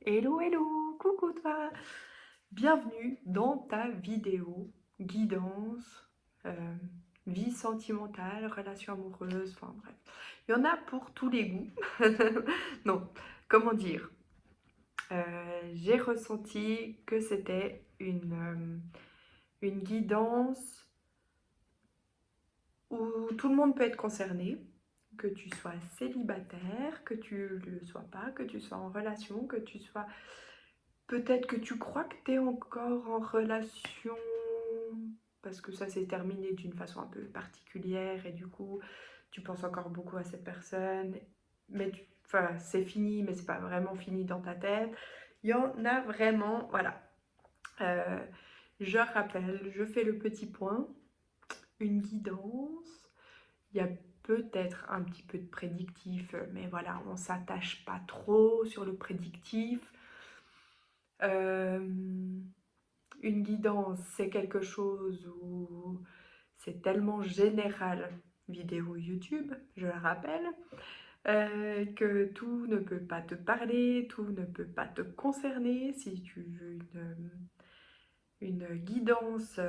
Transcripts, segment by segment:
Hello, hello, coucou toi. Bienvenue dans ta vidéo guidance, euh, vie sentimentale, relation amoureuse, enfin bref. Il y en a pour tous les goûts. Non, comment dire? J'ai ressenti que c'était une guidance où tout le monde peut être concerné, que tu sois célibataire, que tu le sois pas, que tu sois en relation, que tu sois... Peut-être que tu crois que tu es encore en relation parce que ça s'est terminé d'une façon un peu particulière et du coup tu penses encore beaucoup à cette personne, mais enfin, c'est fini, mais c'est pas vraiment fini dans ta tête. Il y en a vraiment, voilà. Euh, je rappelle, je fais le petit point, une guidance. Il y a peut-être un petit peu de prédictif, mais voilà, on s'attache pas trop sur le prédictif. Euh, une guidance, c'est quelque chose où c'est tellement général, vidéo YouTube, je le rappelle, que tout ne peut pas te parler, tout ne peut pas te concerner. Si tu veux une guidance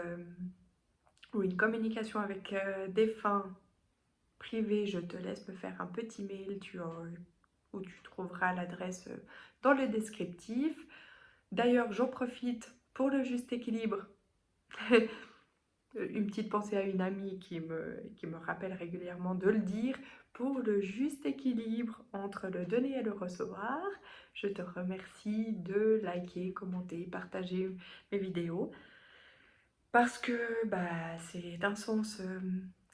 ou une communication avec des fins privées, je te laisse me faire un petit mail où tu trouveras l'adresse dans le descriptif. D'ailleurs, j'en profite pour le juste équilibre. Une petite pensée à une amie qui me rappelle régulièrement de le dire, pour le juste équilibre entre le donner et le recevoir. Je te remercie de liker, commenter, partager mes vidéos parce que c'est d'un sens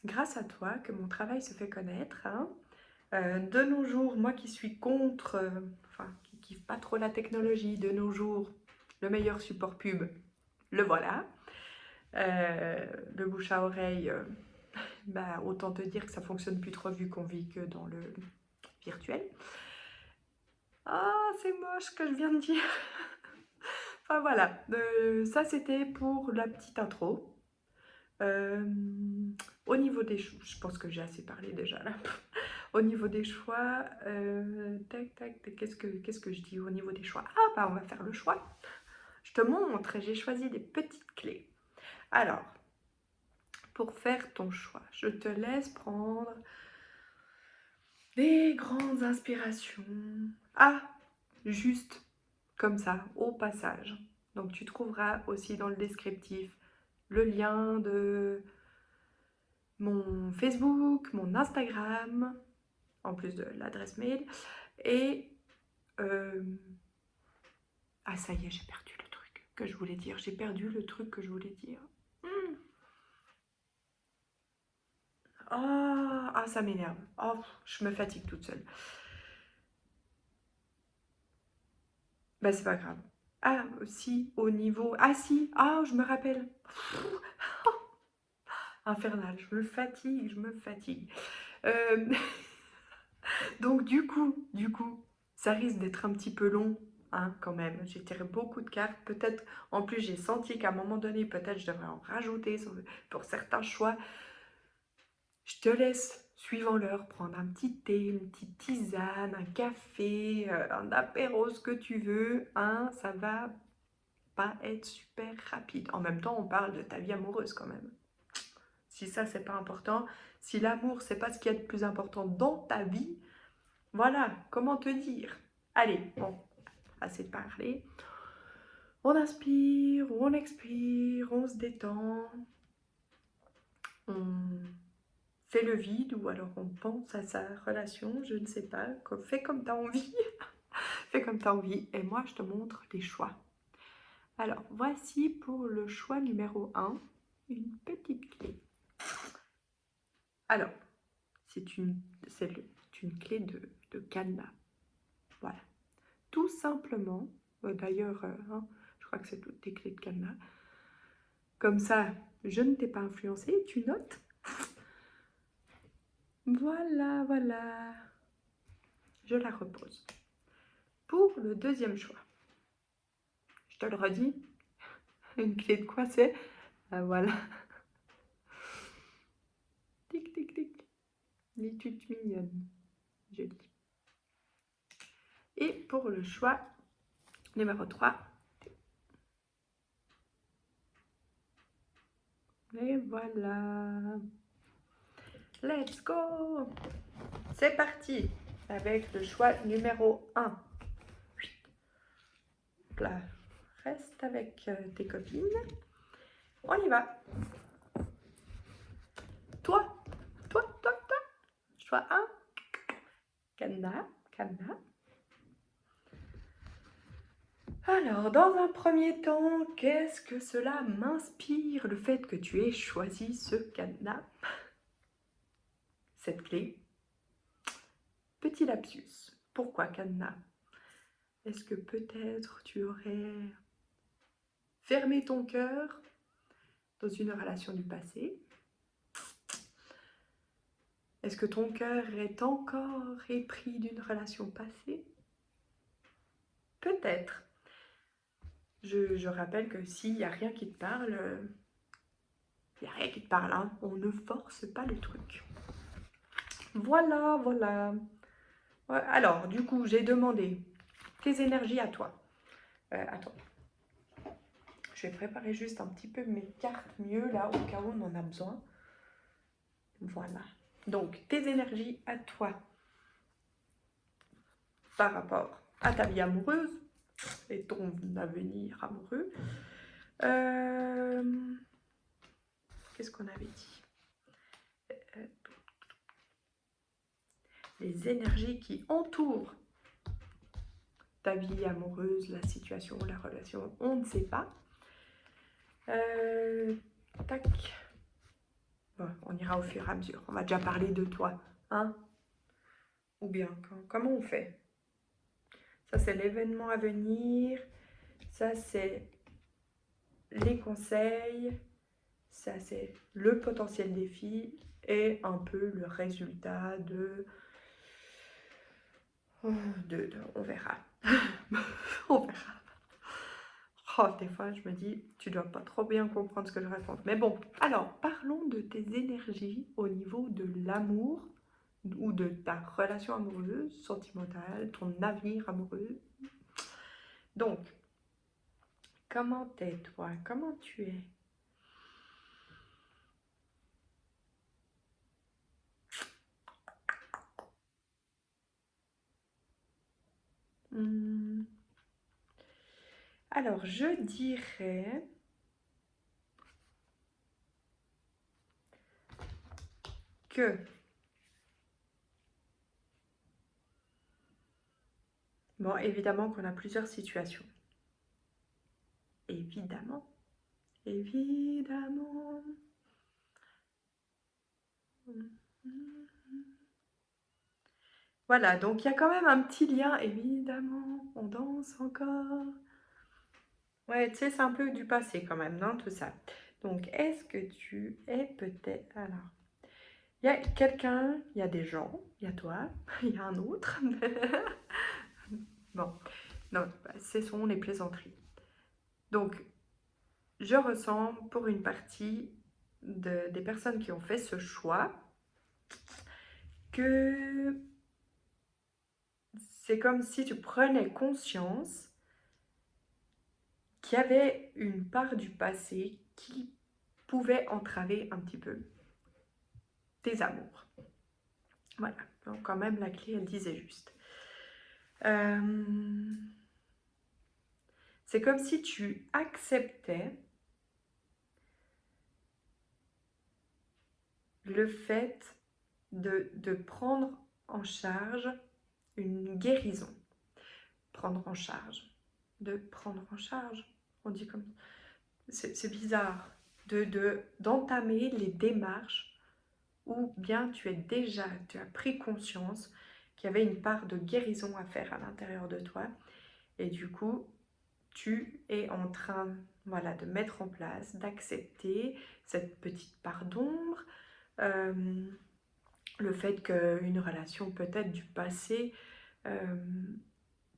grâce à toi que mon travail se fait connaître, hein. De nos jours, moi qui suis contre, enfin qui kiffe pas trop la technologie, de nos jours, le meilleur support pub, le voilà. Le bouche à oreille, autant te dire que ça fonctionne plus trop vu qu'on vit que dans le virtuel. Ah, c'est moche ce que je viens de dire. Enfin voilà, ça c'était pour la petite intro. Euh, Au niveau des choix, je pense que j'ai assez parlé déjà là. Au niveau des choix, tac tac, qu'est-ce que je dis au niveau des choix? Ah bah on va faire le choix. Je te montre, j'ai choisi des petites clés. Alors, pour faire ton choix, je te laisse prendre des grandes inspirations. Ah, juste comme ça, au passage. Donc tu trouveras aussi dans le descriptif le lien de mon Facebook, mon Instagram, en plus de l'adresse mail. Et... euh, ah ça y est, j'ai perdu le truc que je voulais dire. J'ai perdu le truc que je voulais dire. Hmm. Ah, ça m'énerve. Oh, je me fatigue toute seule. Bah c'est pas grave. Ah, si, au niveau... Ah si, ah, je me rappelle. Infernal, je me fatigue, je me fatigue. Euh, donc du coup, ça risque d'être un petit peu long, hein, quand même. J'ai tiré beaucoup de cartes. Peut-être, en plus, j'ai senti qu'à un moment donné, peut-être je devrais en rajouter pour certains choix. Je te laisse, suivant l'heure, prendre un petit thé, une petite tisane, un café, un apéro, ce que tu veux, hein, ça va pas être super rapide. En même temps, on parle de ta vie amoureuse quand même. Si ça, c'est pas important, si l'amour, c'est pas ce qui est le plus important dans ta vie, voilà, comment te dire? Allez, bon, assez parlé. On inspire, on expire, on se détend, on fait le vide ou alors on pense à sa relation, je ne sais pas. Fais comme tu as envie, fais comme tu as envie et moi je te montre les choix. Alors, voici pour le choix numéro 1, une petite clé. Alors, c'est une clé de cadenas. Voilà. Tout simplement, d'ailleurs, hein, je crois que c'est toutes tes clés de cadenas. Comme ça, je ne t'ai pas influencé, tu notes. Voilà, voilà. Je la repose. Pour le deuxième choix, je te le redis, une clé de quoi c'est? Voilà. Tic, tic, tic. Les toutes mignonnes. Joli. Et pour le choix Numéro 3. Et voilà. Let's go. C'est parti avec le choix numéro 1. Là, reste avec tes copines. On y va. Toi. Choix 1. Cadenas. Alors, dans un premier temps, qu'est-ce que cela m'inspire, le fait que tu aies choisi ce cadenas, cette clé? Petit lapsus. Pourquoi cadenas? Est-ce que peut-être tu aurais fermé ton cœur dans une relation du passé? Est-ce que ton cœur est encore épris d'une relation passée? Peut-être. Je rappelle que s'il n'y a rien qui te parle, il n'y a rien qui te parle, hein. On ne force pas le truc. Voilà. Ouais, alors, du coup, j'ai demandé tes énergies à toi. Attends. Je vais préparer juste un petit peu mes cartes mieux, là, au cas où on en a besoin. Voilà. Donc, tes énergies à toi par rapport à ta vie amoureuse et ton avenir amoureux. Qu'est-ce qu'on avait dit? Les énergies qui entourent ta vie amoureuse, la situation, la relation, on ne sait pas. Tac. Bon, on ira au fur et à mesure. On va déjà parler de toi, hein? Ou bien, comment on fait? Ça, c'est l'événement à venir. Ça, c'est les conseils. Ça, c'est le potentiel défi et un peu le résultat de... on verra. On verra. Oh, des fois, je me dis, tu dois pas trop bien comprendre ce que je raconte. Mais bon, alors, parlons de tes énergies au niveau de l'amour ou de ta relation amoureuse, sentimentale, ton avenir amoureux. Donc, comment t'es, toi? Comment tu es? Alors, je dirais que bon, évidemment qu'on a plusieurs situations. Évidemment. Voilà, donc il y a quand même un petit lien. Évidemment, on danse encore. Ouais, tu sais, c'est un peu du passé quand même, non, tout ça. Donc, est-ce que tu es peut-être... Alors, il y a quelqu'un, il y a des gens, il y a toi, il y a un autre. Bon, non, ce sont les plaisanteries. Donc, je ressens pour une partie des personnes qui ont fait ce choix que c'est comme si tu prenais conscience qu'il y avait une part du passé qui pouvait entraver un petit peu tes amours. Voilà, donc quand même la clé, elle disait juste. C'est comme si tu acceptais le fait de prendre en charge une guérison. Prendre en charge. De prendre en charge. On dit comme... C'est bizarre. D'entamer les démarches ou bien tu as pris conscience qu'il y avait une part de guérison à faire à l'intérieur de toi. Et du coup, tu es en train, voilà, de mettre en place, d'accepter cette petite part d'ombre, le fait qu'une relation peut-être du passé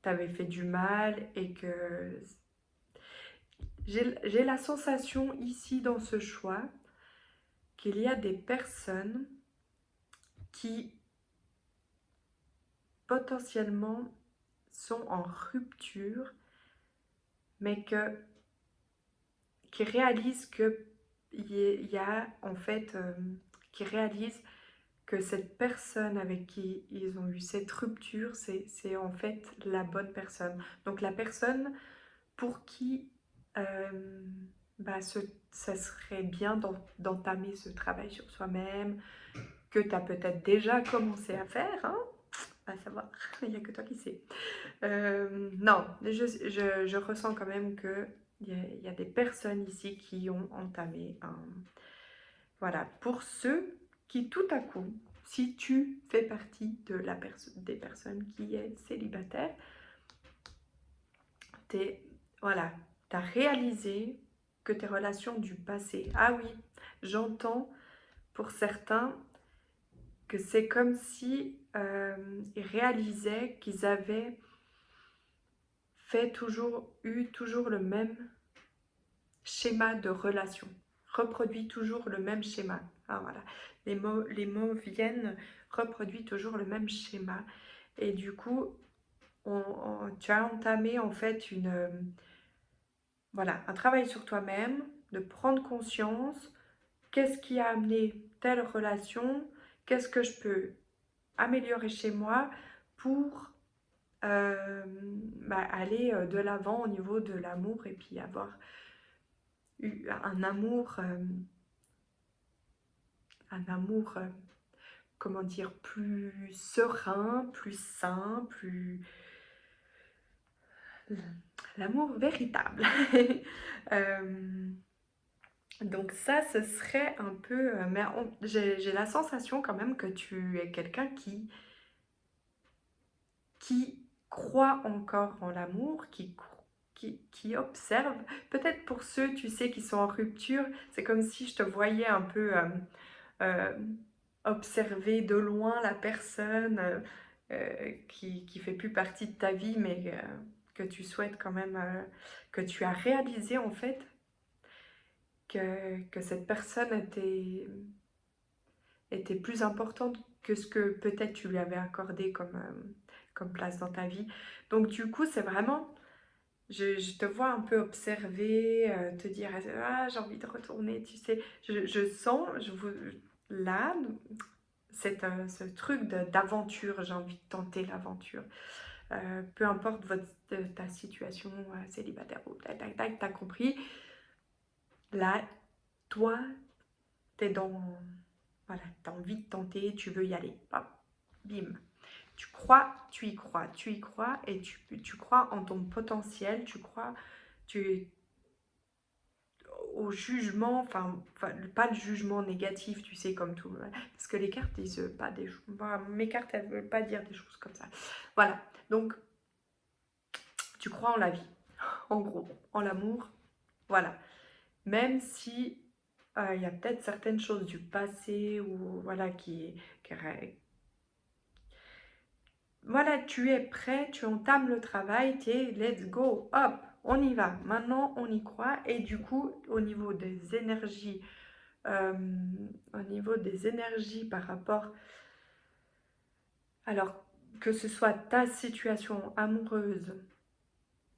t'avait fait du mal et que j'ai la sensation ici dans ce choix qu'il y a des personnes qui potentiellement sont en rupture mais qui réalise que il y a en fait, qui réalise que cette personne avec qui ils ont eu cette rupture, c'est en fait la bonne personne. Donc la personne pour qui bah, ça serait bien d'entamer ce travail sur soi-même, que tu as peut-être déjà commencé à faire, hein, à savoir, il n'y a que toi qui sais. Non, je ressens quand même que il y a des personnes ici qui ont entamé un... Voilà, pour ceux qui tout à coup, si tu fais partie de des personnes qui est célibataire, voilà, tu as réalisé que tes relations du passé, ah oui, j'entends pour certains que c'est comme si ils réalisaient qu'ils avaient eu toujours le même schéma de relation, reproduit toujours le même schéma. Ah, voilà. Les mots viennent, reproduit toujours le même schéma. Et du coup, tu as entamé en fait voilà, un travail sur toi-même, de prendre conscience, qu'est-ce qui a amené telle relation, qu'est-ce que je peux améliorer chez moi pour aller de l'avant au niveau de l'amour et puis avoir eu un amour, comment dire, plus serein, plus sain, plus... L'amour véritable. Euh, donc ça, ce serait un peu... mais j'ai la sensation quand même que tu es quelqu'un qui croit encore en l'amour, qui observe. Peut-être pour ceux, tu sais, qui sont en rupture, c'est comme si je te voyais un peu euh, observer de loin la personne qui fait plus partie de ta vie, mais que tu souhaites quand même, que tu as réalisé en fait que cette personne était plus importante que ce que peut-être tu lui avais accordé comme place dans ta vie. Donc du coup, c'est vraiment, je te vois un peu observer, te dire, ah, j'ai envie de retourner, tu sais, je sens, là, ce truc d'aventure, j'ai envie de tenter l'aventure. Peu importe ta situation célibataire ou tac, tac, tac, t'as compris. Là, toi, t'es dans... Voilà, t'as envie de tenter, tu veux y aller. Hop, bim. Tu crois, tu y crois, tu y crois et tu crois en ton potentiel, tu crois tu, au jugement, enfin, pas le jugement négatif, tu sais, comme tout. Parce que les cartes disent pas des choses. Mes cartes, elles veulent pas dire des choses comme ça. Voilà, donc tu crois en la vie, en gros, en l'amour, voilà. Même si il y a peut-être certaines choses du passé ou voilà voilà, tu es prêt, tu entames le travail, tu es let's go, hop, on y va. Maintenant, on y croit et du coup, euh, au niveau des énergies par rapport, alors que ce soit ta situation amoureuse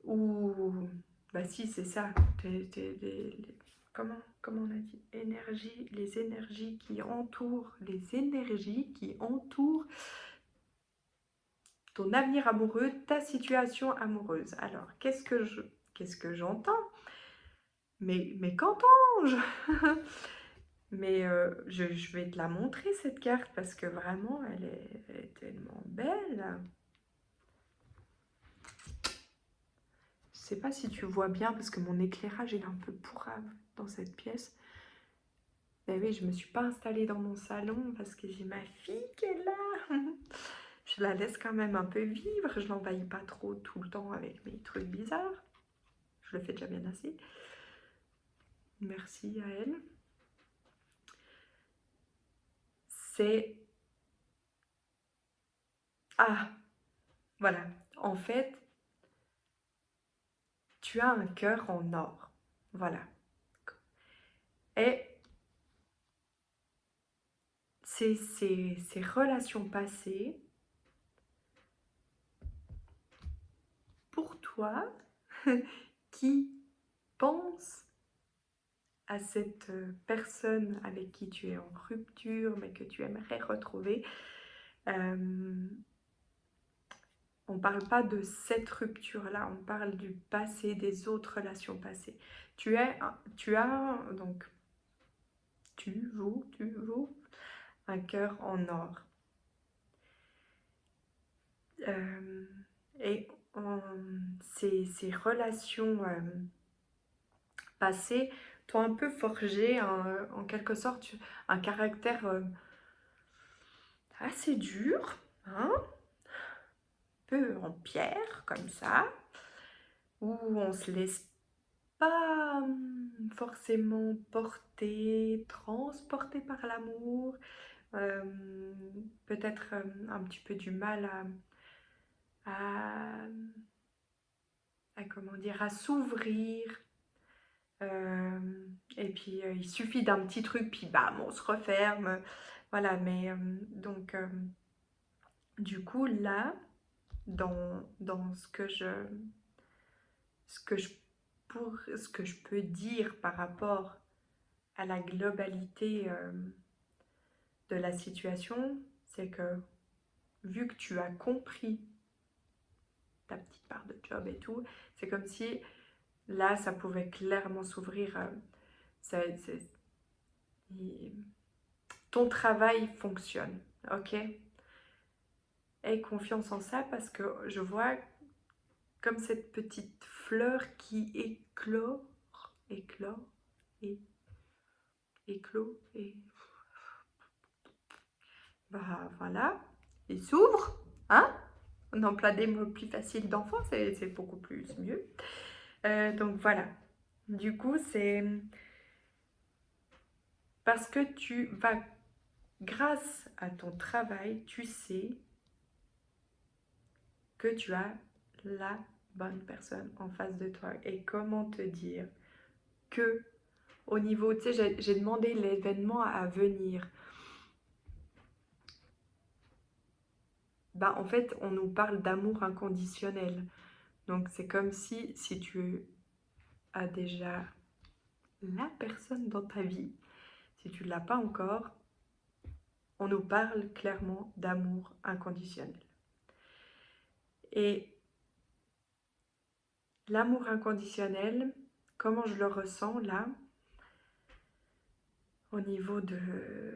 ou, bah si, c'est ça, comment on a dit, les énergies qui entourent ton avenir amoureux, ta situation amoureuse. Alors, qu'est-ce que j'entends? Mais qu'entends-je? Mais je vais te la montrer cette carte parce que vraiment elle est tellement belle. Je sais pas si tu vois bien parce que mon éclairage est un peu pourrave dans cette pièce. Mais oui, je me suis pas installée dans mon salon parce que j'ai ma fille qui est là. Je la laisse quand même un peu vivre, je l'envahis pas trop tout le temps avec mes trucs bizarres. Je le fais déjà bien assez. Merci à elle. C'est... Ah, voilà. En fait, tu as un cœur en or. Voilà. Et ces relations passées, pour toi, qui pense à cette personne avec qui tu es en rupture, mais que tu aimerais retrouver. On ne parle pas de cette rupture-là, on parle du passé, des autres relations passées. Donc, tu joues un cœur en or. Et ces relations passées t'ont un peu forgé, en quelque sorte, un caractère assez dur, hein, un peu en pierre, comme ça, où on se laisse pas forcément porter, transporter par l'amour, peut-être un petit peu du mal à, comment dire, à s'ouvrir. Et puis il suffit d'un petit truc, puis bam, on se referme. Voilà, mais donc du coup là, dans ce que je ce que je peux dire par rapport à la globalité de la situation, c'est que vu que tu as compris ta petite part de job et tout, c'est comme si là, ça pouvait clairement s'ouvrir. Ton travail fonctionne, ok? Aie confiance en ça parce que je vois comme cette petite fleur qui éclore, et éclot, et bah voilà, il s'ouvre, hein? On emploie des mots plus faciles d'enfant, c'est beaucoup plus mieux. Donc voilà, du coup c'est parce que tu vas, grâce à ton travail, tu sais que tu as la bonne personne en face de toi. Et comment te dire que au niveau, tu sais, j'ai demandé l'événement à venir. Bah, en fait, on nous parle d'amour inconditionnel. Donc, c'est comme si tu as déjà la personne dans ta vie, si tu ne l'as pas encore, on nous parle clairement d'amour inconditionnel. Et l'amour inconditionnel, comment je le ressens là, au niveau de...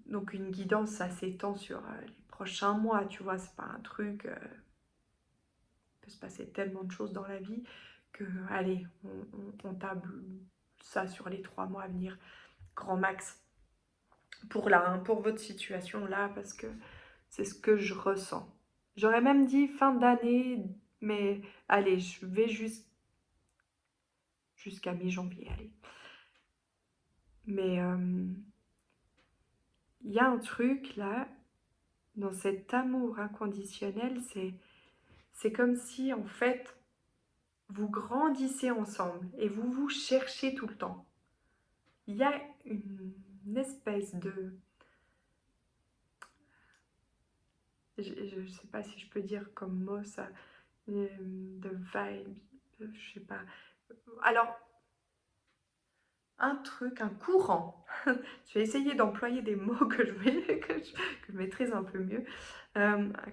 Donc une guidance, ça s'étend sur les prochains mois, tu vois, c'est pas un truc... il peut se passer tellement de choses dans la vie que, allez, on table ça sur les 3 mois à venir, grand max, pour là, hein, pour votre situation là, parce que c'est ce que je ressens. J'aurais même dit fin d'année, mais allez, je vais jusqu'à mi-janvier, allez. Mais il y a un truc là, dans cet amour inconditionnel, c'est comme si en fait, vous grandissez ensemble et vous vous cherchez tout le temps. Il y a une espèce de... Je ne sais pas si je peux dire comme mot ça, de vibe, je sais pas. Alors, un truc, un courant. Je vais essayer d'employer des mots que je maîtrise un peu mieux.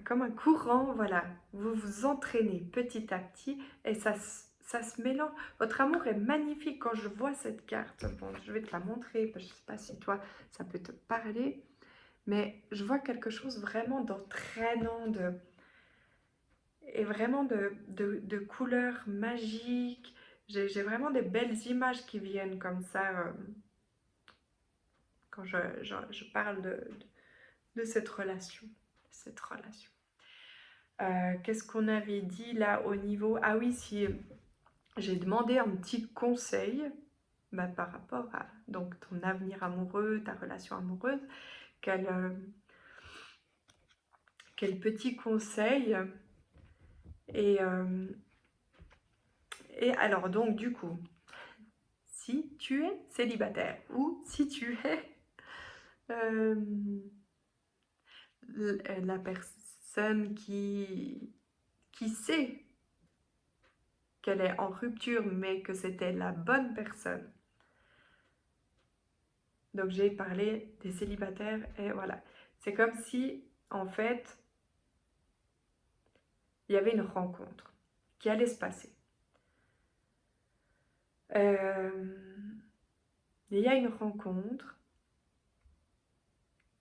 Comme un courant, voilà. Vous vous entraînez petit à petit et ça se mélange. Votre amour est magnifique quand je vois cette carte. Bon, je vais te la montrer, je ne sais pas si toi, ça peut te parler. Mais je vois quelque chose vraiment d'entraînant, et vraiment de couleurs magiques. J'ai vraiment des belles images qui viennent comme ça quand je parle de cette relation. Qu'est-ce qu'on avait dit là au niveau... Ah oui, si j'ai demandé un petit conseil par rapport à donc, ton avenir amoureux, ta relation amoureuse, quel petit conseil et alors donc du coup, si tu es célibataire ou si tu es la personne qui sait qu'elle est en rupture, mais que c'était la bonne personne. Donc j'ai parlé des célibataires et voilà. C'est comme si, en fait, il y avait une rencontre qui allait se passer. Il y a une rencontre,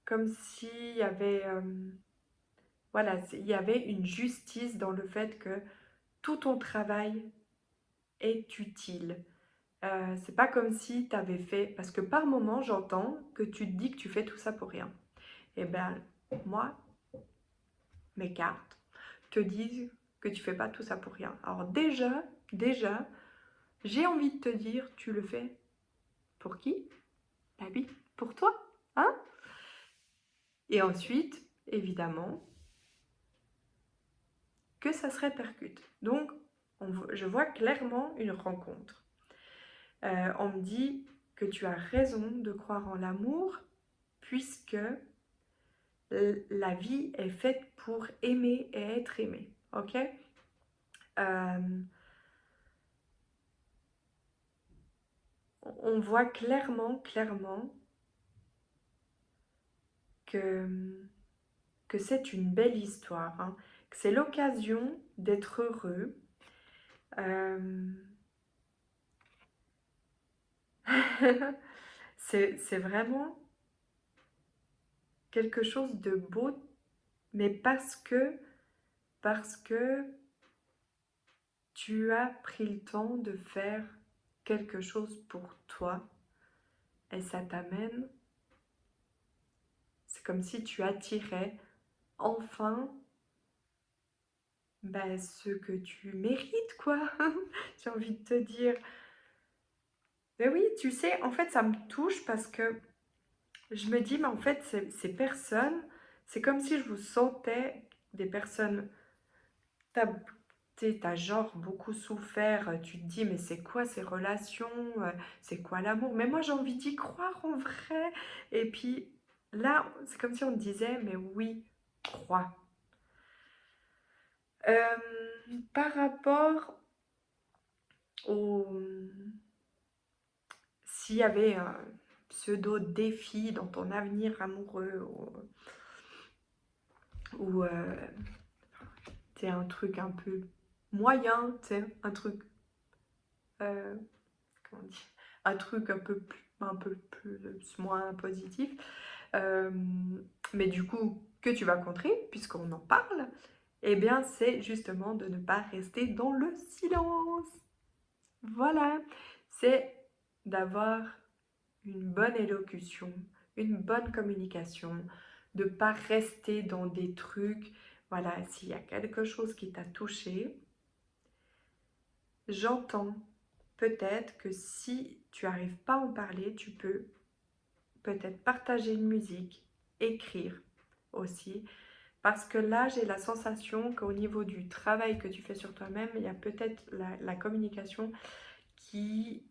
comme s'il y avait, voilà, il y avait une justice dans le fait que tout ton travail est utile. C'est pas comme si tu avais fait, parce que par moment j'entends que tu te dis que tu fais tout ça pour rien. Eh bien, moi, mes cartes te disent que tu fais pas tout ça pour rien. Alors déjà, j'ai envie de te dire, tu le fais pour qui? Bah oui, pour toi, hein? Et ensuite, évidemment, que ça se répercute. Donc, je vois clairement une rencontre. On me dit que tu as raison de croire en l'amour, puisque la vie est faite pour aimer et être aimé. Ok? On voit clairement que c'est une belle histoire, hein, que c'est l'occasion d'être heureux. C'est vraiment quelque chose de beau, mais parce que tu as pris le temps de faire quelque chose pour toi et ça t'amène, c'est comme si tu attirais enfin ce que tu mérites, quoi. J'ai envie de te dire. Mais oui, tu sais, en fait, ça me touche parce que je me dis, mais en fait, ces personnes, c'est comme si je vous sentais des personnes. T'as genre beaucoup souffert, tu te dis, mais c'est quoi ces relations, c'est quoi l'amour? Mais moi, j'ai envie d'y croire en vrai. Et puis là, c'est comme si on te disait, mais oui, crois. Par rapport au... S'il y avait un pseudo-défi dans ton avenir amoureux ou t'es un truc un peu moyen, tu sais, un truc... comment on dit, un truc un peu plus moins positif. Mais du coup, que tu vas contrer, puisqu'on en parle, eh bien, c'est justement de ne pas rester dans le silence. Voilà, c'est d'avoir une bonne élocution, une bonne communication, de ne pas rester dans des trucs. Voilà, s'il y a quelque chose qui t'a touché, j'entends peut-être que si tu n'arrives pas à en parler, tu peux peut-être partager une musique, écrire aussi. Parce que là, j'ai la sensation qu'au niveau du travail que tu fais sur toi-même, il y a peut-être la communication qui,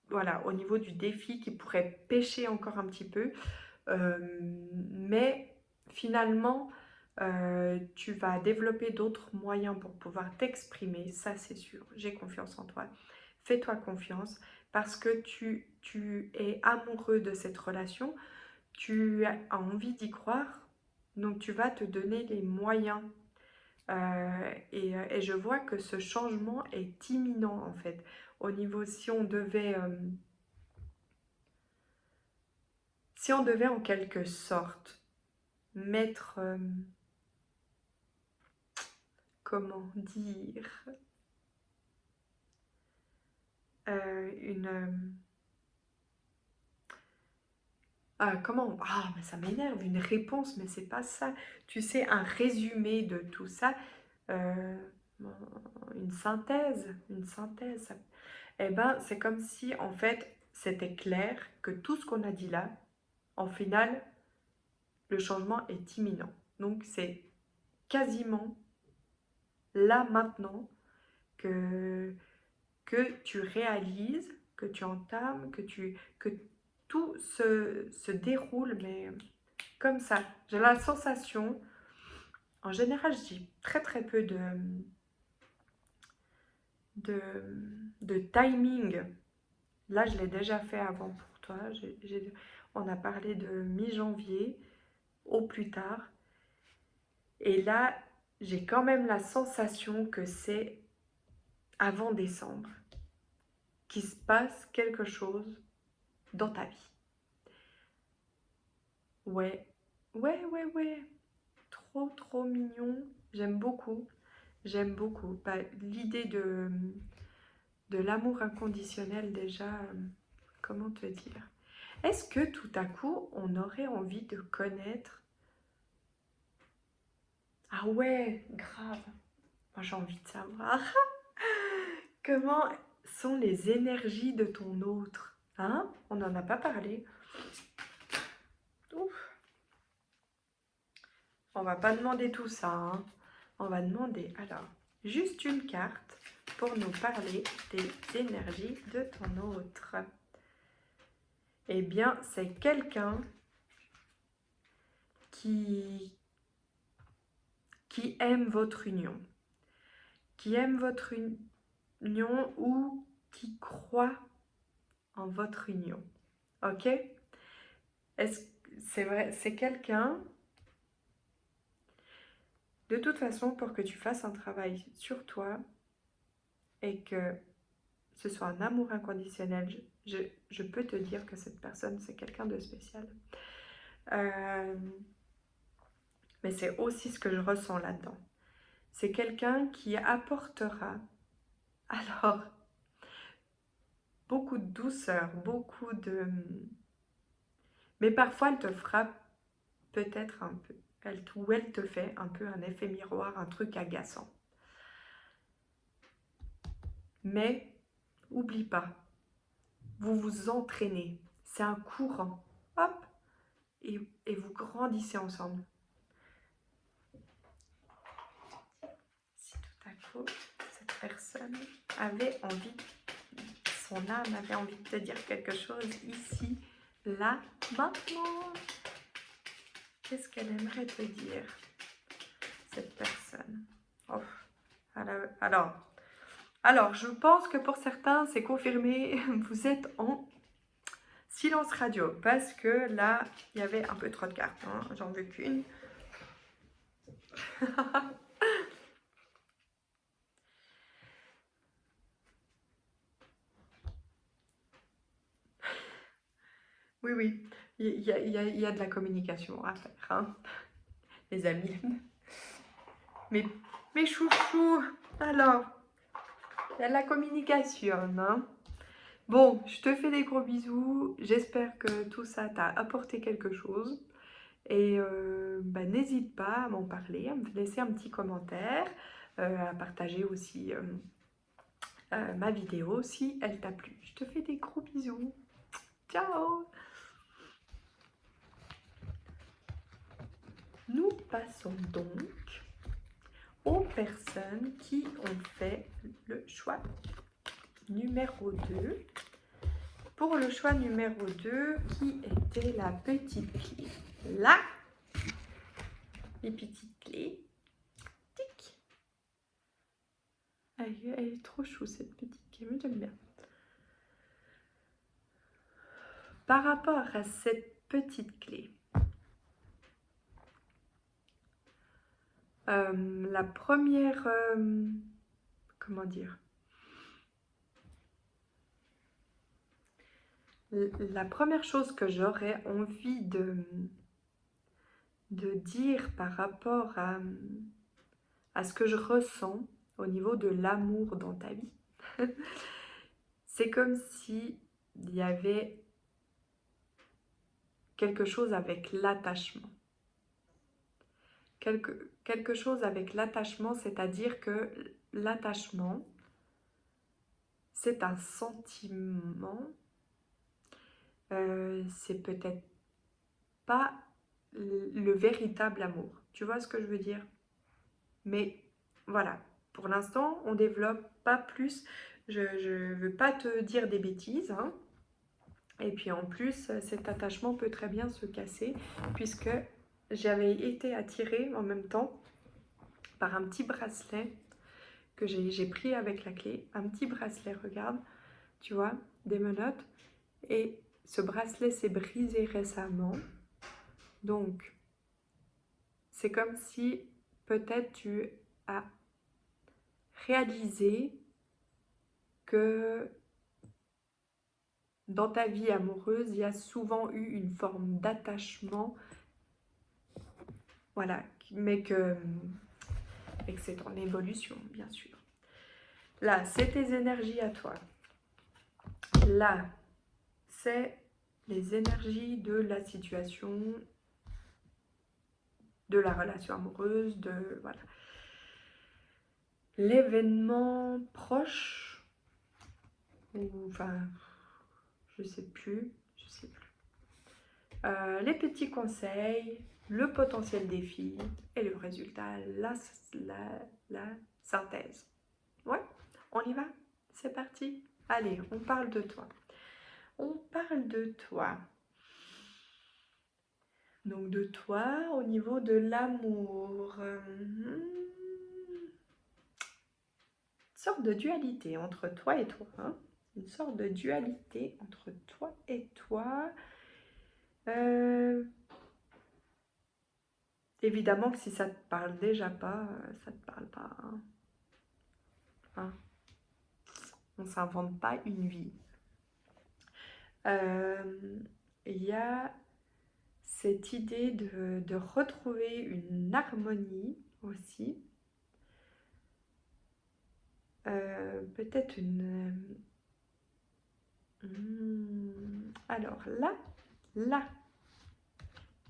voilà, au niveau du défi, qui pourrait pêcher encore un petit peu. Mais finalement, tu vas développer d'autres moyens pour pouvoir t'exprimer, ça c'est sûr. J'ai confiance en toi. Fais-toi confiance parce que tu es amoureux de cette relation, tu as envie d'y croire, donc tu vas te donner les moyens. Et je vois que ce changement est imminent en fait. Au niveau, si on devait en quelque sorte mettre, comment dire, une... comment... Ah, mais ça m'énerve, une réponse, mais c'est pas ça. Tu sais, un résumé de tout ça, euh, une synthèse. Eh ben, c'est comme si, en fait, c'était clair que tout ce qu'on a dit là, en final, le changement est imminent. Donc, c'est quasiment là, maintenant, que tu réalises, que tu entames, que tout se déroule, mais comme ça. J'ai la sensation, en général, je dis très très peu de, de timing. Là, je l'ai déjà fait avant pour toi. On a parlé de mi-janvier au plus tard. Et là, j'ai quand même la sensation que c'est avant décembre qu'il se passe quelque chose dans ta vie. Ouais, ouais. Trop, trop mignon. J'aime beaucoup. J'aime beaucoup. Bah, l'idée de l'amour inconditionnel, déjà, comment te dire? Est-ce que tout à coup, on aurait envie de connaître? Ah ouais, grave. Moi, j'ai envie de savoir comment sont les énergies de ton autre. Hein? On n'en a pas parlé. Ouf. On va pas demander tout ça, hein. On va demander, alors, juste une carte pour nous parler des énergies de ton autre. Eh bien, c'est quelqu'un qui aime votre union. Qui aime votre union ou qui croit en votre union. Ok? C'est vrai, c'est quelqu'un. De toute façon, pour que tu fasses un travail sur toi et que ce soit un amour inconditionnel, je peux te dire que cette personne, c'est quelqu'un de spécial. Mais c'est aussi ce que je ressens là-dedans. C'est quelqu'un qui apportera, alors, beaucoup de douceur, beaucoup de... Mais parfois, elle te fera peut-être un peu, elle te fait un peu un effet miroir, un truc agaçant. Mais, oublie pas, vous vous entraînez, c'est un courant, hop, et vous grandissez ensemble. Si tout à coup, cette personne avait envie, son âme avait envie de te dire quelque chose ici, là, maintenant, qu'est-ce qu'elle aimerait te dire, cette personne? Oh. Alors, je pense que pour certains, c'est confirmé, vous êtes en silence radio, parce que là, il y avait un peu trop de cartes, hein. J'en veux qu'une. Oui, il y a de la communication à faire, hein, les amis. Mes chouchous, alors, il y a de la communication, hein. Bon, je te fais des gros bisous, j'espère que tout ça t'a apporté quelque chose. Et bah, n'hésite pas à m'en parler, à me laisser un petit commentaire, à partager aussi ma vidéo si elle t'a plu. Je te fais des gros bisous. Ciao! Nous passons donc aux personnes qui ont fait le choix numéro 2. Pour le choix numéro 2, qui était la petite clé? Là, les petites clés. Tic. Elle est trop chou cette petite clé, mais j'aime bien. Par rapport à cette petite clé, la première, comment dire, la première chose que j'aurais envie de dire par rapport à ce que je ressens au niveau de l'amour dans ta vie, c'est comme si il y avait quelque chose avec l'attachement. Quelque chose avec l'attachement, c'est-à-dire que l'attachement, c'est un sentiment, c'est peut-être pas le véritable amour. Tu vois ce que je veux dire? Mais voilà, pour l'instant, on développe pas plus. Je ne veux pas te dire des bêtises, hein. Et puis en plus, cet attachement peut très bien se casser puisque j'avais été attirée en même temps par un petit bracelet que j'ai pris avec la clé, un petit bracelet, regarde, tu vois, des menottes. Et ce bracelet s'est brisé récemment. Donc, c'est comme si peut-être tu as réalisé que dans ta vie amoureuse, il y a souvent eu une forme d'attachement, voilà, mais que c'est en évolution, bien sûr. Là, c'est tes énergies à toi. Là, c'est les énergies de la situation, de la relation amoureuse, de voilà. L'événement proche, ou enfin, je sais plus. Les petits conseils, le potentiel défi et le résultat, la synthèse. Ouais, on y va? C'est parti. Allez, on parle de toi. On parle de toi. Donc de toi au niveau de l'amour. Une sorte de dualité entre toi et toi. Hein, une sorte de dualité entre toi et toi. Évidemment que si ça te parle déjà pas, ça te parle pas. Hein. On s'invente pas une vie. Il y a cette idée de retrouver une harmonie aussi. Peut-être une... alors là,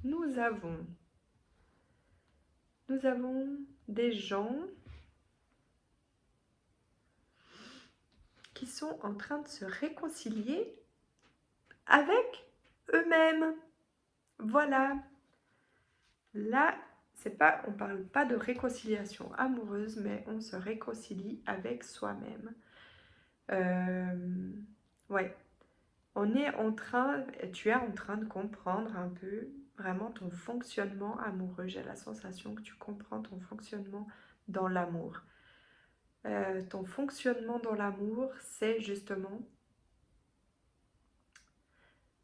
nous avons des gens qui sont en train de se réconcilier avec eux-mêmes. Voilà. Là, on ne parle pas de réconciliation amoureuse, mais on se réconcilie avec soi-même. Ouais. Tu es en train de comprendre un peu vraiment ton fonctionnement amoureux. J'ai la sensation que tu comprends ton fonctionnement dans l'amour. Ton fonctionnement dans l'amour, c'est justement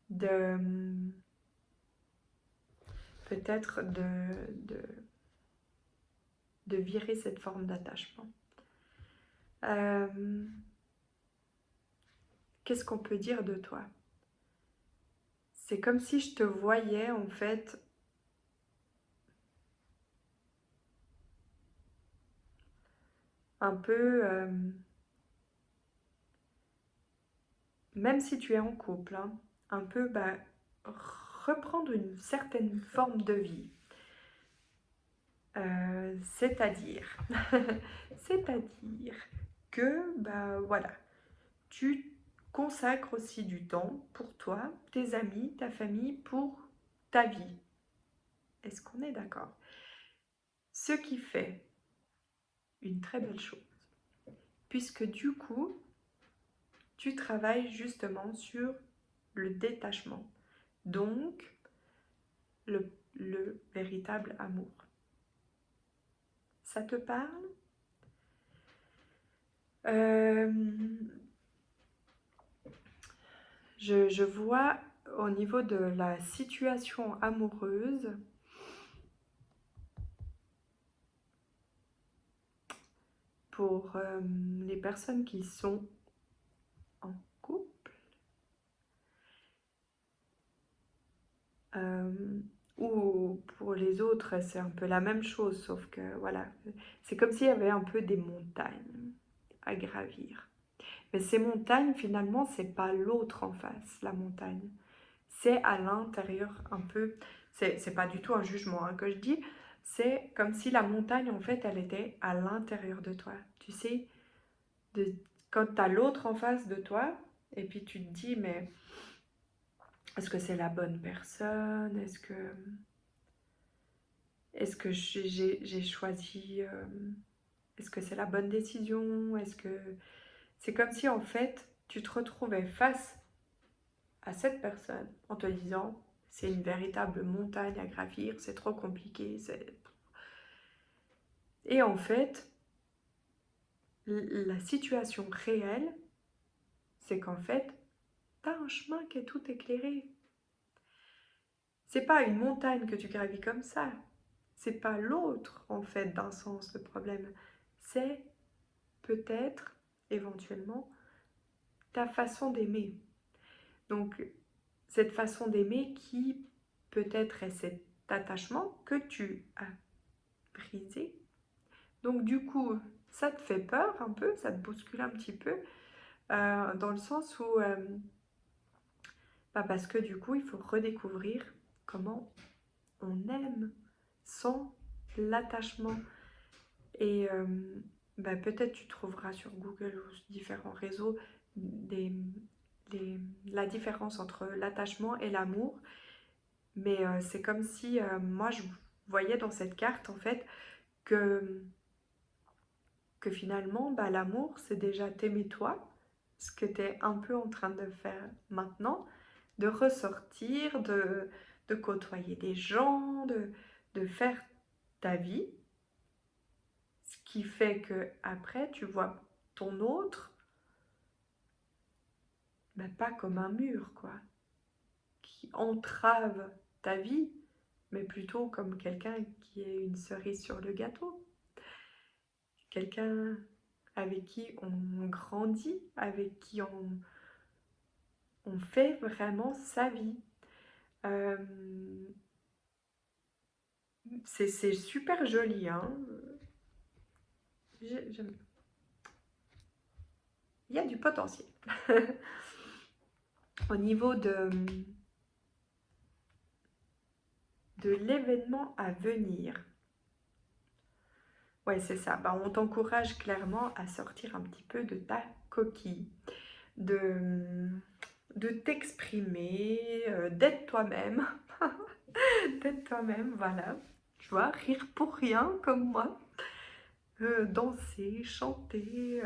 de peut-être de virer cette forme d'attachement. Qu'est-ce qu'on peut dire de toi? C'est comme si je te voyais en fait un peu, même si tu es en couple, hein, un peu reprendre une certaine forme de vie. C'est-à-dire que voilà, tu consacres aussi du temps pour toi, tes amis, ta famille, pour ta vie. Est-ce qu'on est d'accord? Ce qui fait une très belle chose, puisque du coup, tu travailles justement sur le détachement, donc le véritable amour. Ça te parle? Je vois au niveau de la situation amoureuse, pour les personnes qui sont en couple, ou pour les autres, c'est un peu la même chose, sauf que voilà, c'est comme s'il y avait un peu des montagnes à gravir. Mais ces montagnes, finalement, c'est pas l'autre en face, la montagne. C'est à l'intérieur un peu, c'est pas du tout un jugement hein, que je dis, c'est comme si la montagne, en fait, elle était à l'intérieur de toi. Tu sais, quand tu as l'autre en face de toi, et puis tu te dis, mais est-ce que c'est la bonne personne? Est-ce que j'ai choisi, est-ce que c'est la bonne décision? C'est comme si en fait tu te retrouvais face à cette personne en te disant c'est une véritable montagne à gravir, c'est trop compliqué, et en fait la situation réelle, c'est qu'en fait, tu as un chemin qui est tout éclairé. C'est pas une montagne que tu gravis comme ça. C'est pas l'autre, en fait, d'un sens, le problème. C'est peut-être, éventuellement, ta façon d'aimer. Donc, cette façon d'aimer qui, peut-être, est cet attachement que tu as brisé. Donc, du coup, ça te fait peur un peu, ça te bouscule un petit peu, dans le sens où, parce que du coup, il faut redécouvrir comment on aime sans l'attachement. Et peut-être tu trouveras sur Google ou différents réseaux la différence entre l'attachement et l'amour. Mais c'est comme si moi je voyais dans cette carte en fait que, finalement l'amour c'est déjà t'aimer toi, ce que tu es un peu en train de faire maintenant, de ressortir, de côtoyer des gens, de faire ta vie. Ce qui fait que après tu vois ton autre, pas comme un mur, quoi, qui entrave ta vie, mais plutôt comme quelqu'un qui est une cerise sur le gâteau. Quelqu'un avec qui on grandit, avec qui on fait vraiment sa vie. Euh, c'est super joli, hein. Il y a du potentiel. Au niveau de l'événement à venir. Ouais, c'est ça. On t'encourage clairement à sortir un petit peu de ta coquille, de t'exprimer, d'être toi-même. D'être toi-même, voilà. Tu vois, rire pour rien, comme moi. Danser, chanter.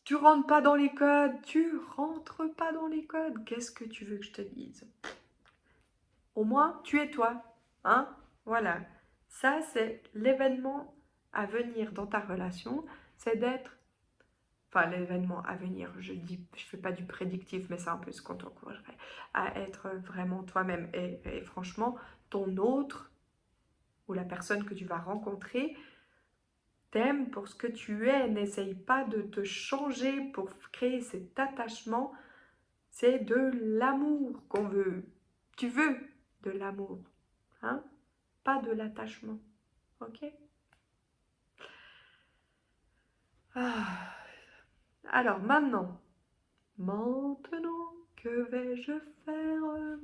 Tu rentres pas dans les codes, tu rentres pas dans les codes. Qu'est-ce que tu veux que je te dise? Au moins, tu es toi. Hein? Voilà. Ça, c'est l'événement à venir dans ta relation. C'est d'être... Enfin, l'événement à venir, je fais pas du prédictif, mais c'est un peu ce qu'on t'encouragerait. À être vraiment toi-même. Et franchement, ton autre, ou la personne que tu vas rencontrer, t'aime pour ce que tu es. N'essaye pas de te changer pour créer cet attachement. C'est de l'amour qu'on veut. Tu veux de l'amour. Hein? Pas de l'attachement. Ok? Alors maintenant, que vais-je faire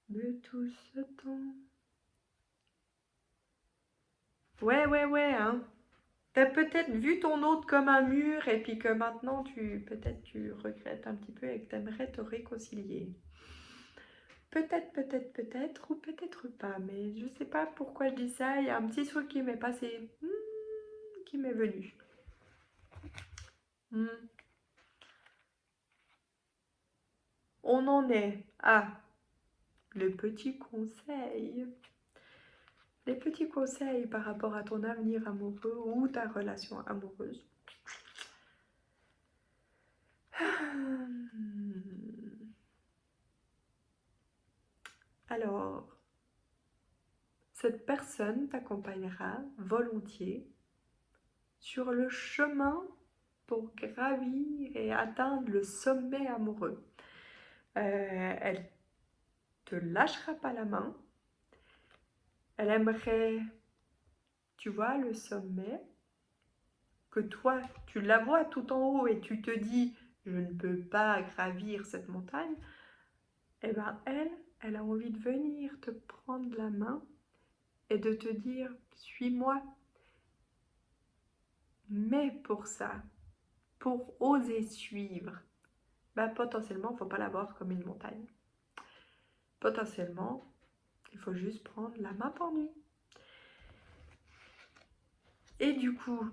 de tout ce temps? Ouais, hein. T'as peut-être vu ton autre comme un mur et puis que maintenant peut-être tu regrettes un petit peu et que t'aimerais te réconcilier. Peut-être, ou peut-être pas, mais je sais pas pourquoi je dis ça. Il y a un petit truc qui m'est passé, qui m'est venu. On en est à le petit conseil. Les petits conseils par rapport à ton avenir amoureux ou ta relation amoureuse. Alors, cette personne t'accompagnera volontiers sur le chemin pour gravir et atteindre le sommet amoureux. Elle te lâchera pas la main. Elle aimerait, tu vois, le sommet, que toi, tu la vois tout en haut et tu te dis, je ne peux pas gravir cette montagne. Eh bien, elle a envie de venir te prendre la main et de te dire, suis-moi. Mais pour ça, pour oser suivre, potentiellement, il ne faut pas la voir comme une montagne. Potentiellement, il faut juste prendre la main tendue. Et du coup,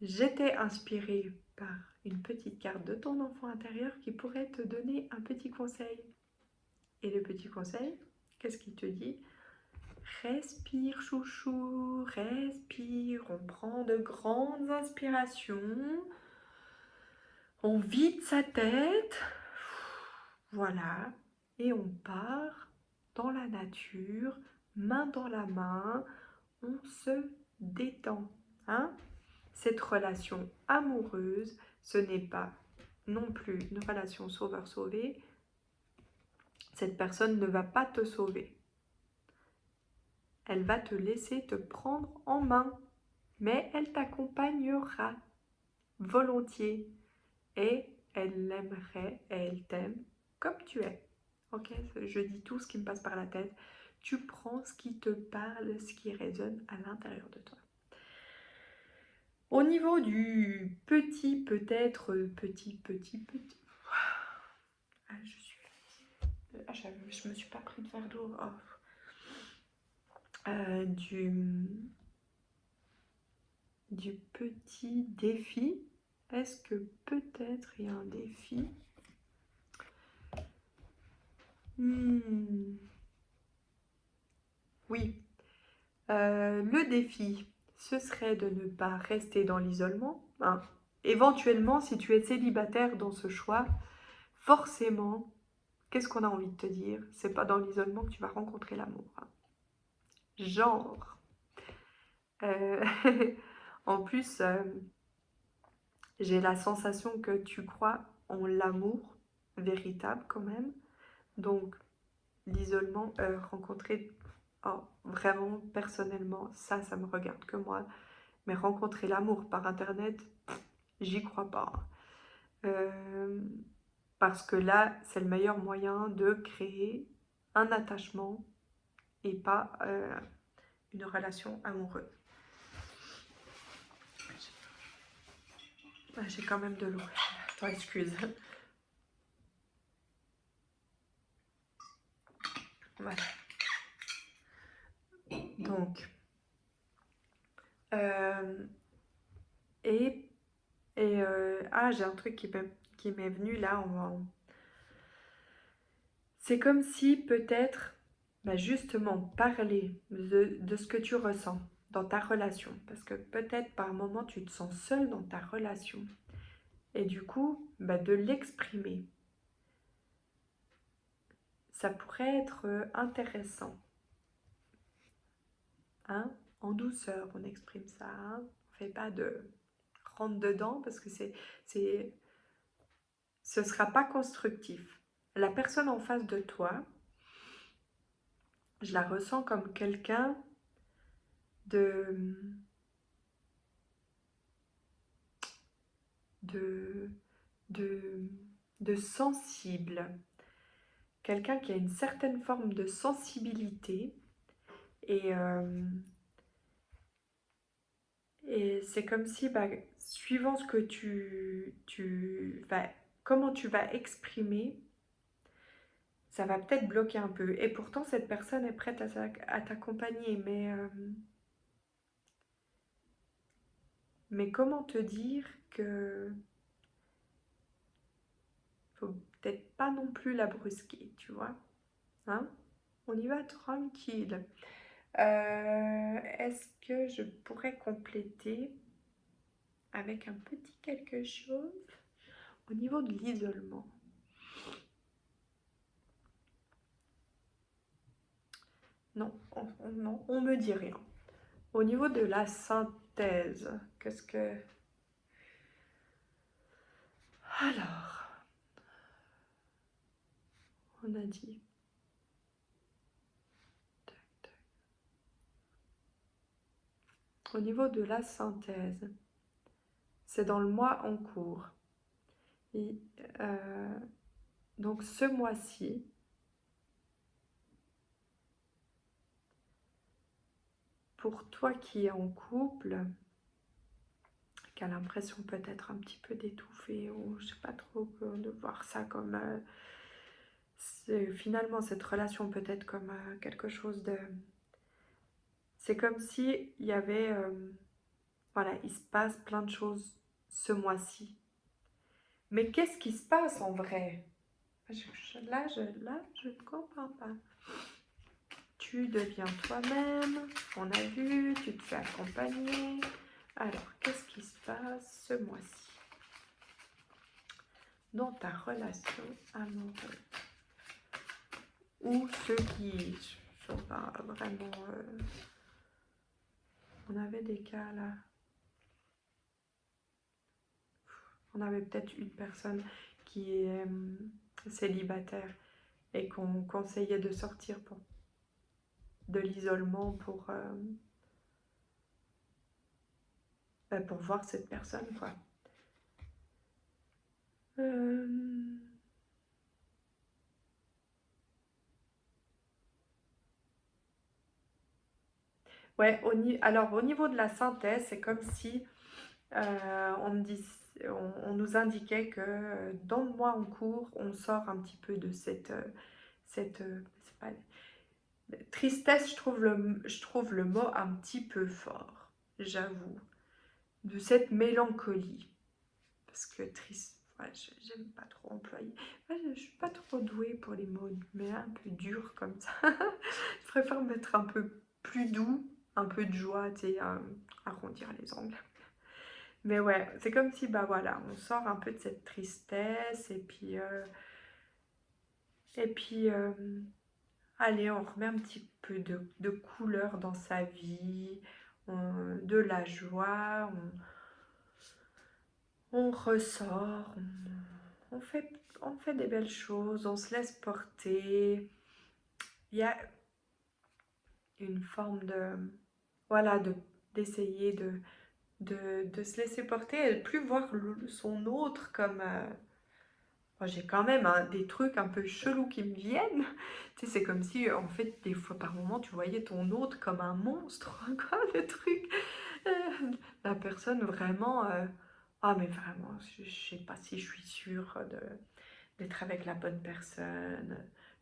j'étais inspirée par une petite carte de ton enfant intérieur qui pourrait te donner un petit conseil. Et le petit conseil, qu'est-ce qu'il te dit? Respire, chouchou, respire. On prend de grandes inspirations. On vide sa tête. Voilà. Et on part dans la nature, main dans la main. On se détend. Hein? Cette relation amoureuse, ce n'est pas non plus une relation sauveur-sauvé. Cette personne ne va pas te sauver. Elle va te laisser te prendre en main, mais elle t'accompagnera volontiers et elle l'aimerait et elle t'aime comme tu es. Ok, je dis tout ce qui me passe par la tête. Tu prends ce qui te parle, ce qui résonne à l'intérieur de toi. Au niveau du petit, peut-être, petit. Ah, je me suis pas pris de verre d'eau. Oh. Du petit défi. Est-ce que peut-être il y a un défi? Oui. Le défi, ce serait de ne pas rester dans l'isolement. Hein. Éventuellement, si tu es célibataire dans ce choix, forcément, qu'est-ce qu'on a envie de te dire? C'est pas dans l'isolement que tu vas rencontrer l'amour. Hein. Genre. En plus, j'ai la sensation que tu crois en l'amour véritable quand même. Donc, l'isolement, rencontrer, oh, vraiment, personnellement, ça me regarde que moi. Mais rencontrer l'amour par Internet, j'y crois pas. Parce que là, c'est le meilleur moyen de créer un attachement et pas une relation amoureuse. J'ai quand même de l'eau. Attends, excuse. Voilà. Donc, j'ai un truc qui m'est venu là. C'est comme si peut-être, justement, parler de ce que tu ressens dans ta relation. Parce que peut-être par moment, tu te sens seul dans ta relation. Et du coup, de l'exprimer. Ça pourrait être intéressant. Hein? En douceur, on exprime ça. Hein? On ne fait pas de rentre dedans parce que ce ne sera pas constructif. La personne en face de toi, je la ressens comme quelqu'un de sensible. Quelqu'un qui a une certaine forme de sensibilité et c'est comme si, suivant ce que comment tu vas exprimer, ça va peut-être bloquer un peu. Et pourtant, cette personne est prête à t'accompagner. Mais comment te dire que faut peut-être pas non plus la brusquer, tu vois? Hein? On y va tranquille. Est-ce que je pourrais compléter avec un petit quelque chose au niveau de l'isolement? Non, non, on me dit rien. Au niveau de la synthèse, qu'est-ce que... Alors, on a dit... Tac, tac. Au niveau de la synthèse, c'est dans le mois en cours. Et, donc ce mois-ci, pour toi qui es en couple, qui a l'impression peut-être un petit peu d'étouffer, ou je sais pas trop de voir ça comme... finalement, cette relation peut être comme quelque chose de... C'est comme si il y avait... voilà, il se passe plein de choses ce mois-ci. Mais qu'est-ce qui se passe en vrai? Là, je ne comprends pas. Tu deviens toi-même, on a vu, tu te fais accompagner. Alors, qu'est-ce qui se passe ce mois-ci dans ta relation amoureuse? Ou ceux qui sont pas vraiment... On avait des cas là. On avait peut-être une personne qui est célibataire et qu'on conseillait de sortir de l'isolement pour voir cette personne, quoi. Ouais, alors au niveau de la synthèse, c'est comme si on nous indiquait que dans le mois en cours, on sort un petit peu de c'est pas, tristesse, je trouve le mot un petit peu fort, j'avoue, de cette mélancolie. Parce que triste, ouais, j'aime pas trop employer. Ouais, je suis pas trop douée pour les mots, mais un peu durs comme ça. Je préfère mettre un peu plus doux, un peu de joie, tu sais, arrondir les angles. Mais ouais, c'est comme si, bah voilà, on sort un peu de cette tristesse et puis allez, on remet un petit peu de couleur dans sa vie, de la joie, on ressort, on fait des belles choses, on se laisse porter. Il y a une forme voilà, d'essayer de se laisser porter et de plus voir son autre comme... Moi, j'ai quand même des trucs un peu chelous qui me viennent. Tu sais, c'est comme si, en fait, des fois, par moment, tu voyais ton autre comme un monstre, quoi, le truc. La personne vraiment... Ah, mais vraiment, je sais pas si je suis sûre d'être avec la bonne personne.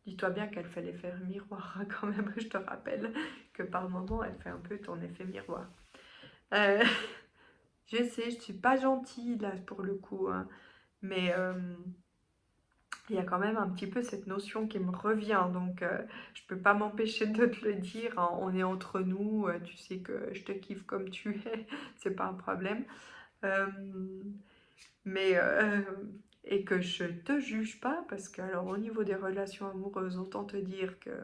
Dis-toi bien qu'elle fait l'effet miroir, hein, quand même. Je te rappelle que par moment, elle fait un peu ton effet miroir. Euh, je sais, je suis pas gentille, là, pour le coup, hein, mais... il y a quand même un petit peu cette notion qui me revient, donc je peux pas m'empêcher de te le dire, hein. On est entre nous, tu sais que je te kiffe comme tu es, c'est pas un problème. Euh, mais et que je te juge pas, parce que alors au niveau des relations amoureuses, autant te dire que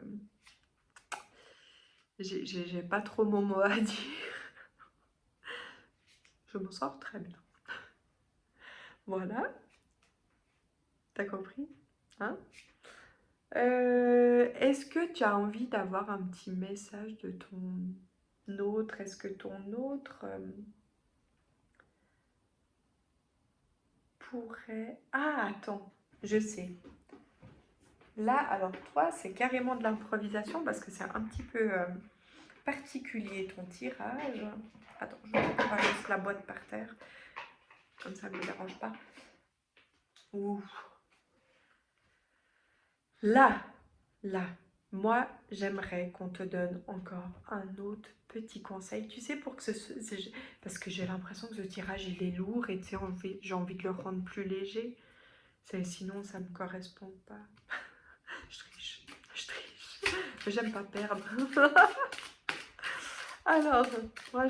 j'ai pas trop mon mot à dire. Je m'en sors très bien. Voilà, t'as compris, hein? Est-ce que tu as envie d'avoir un petit message de ton autre? Est-ce que ton autre pourrait... Ah, attends, je sais. Là, alors toi, c'est carrément de l'improvisation parce que c'est un petit peu particulier ton tirage. Attends, je laisse la boîte par terre, comme ça ne me dérange pas. Ouh. Là, moi, j'aimerais qu'on te donne encore un autre petit conseil. Tu sais, pour que parce que j'ai l'impression que ce tirage, il est lourd et tu sais, j'ai envie de le rendre plus léger. Sinon, ça ne me correspond pas. Je triche, je triche. J'aime pas perdre. Alors, moi,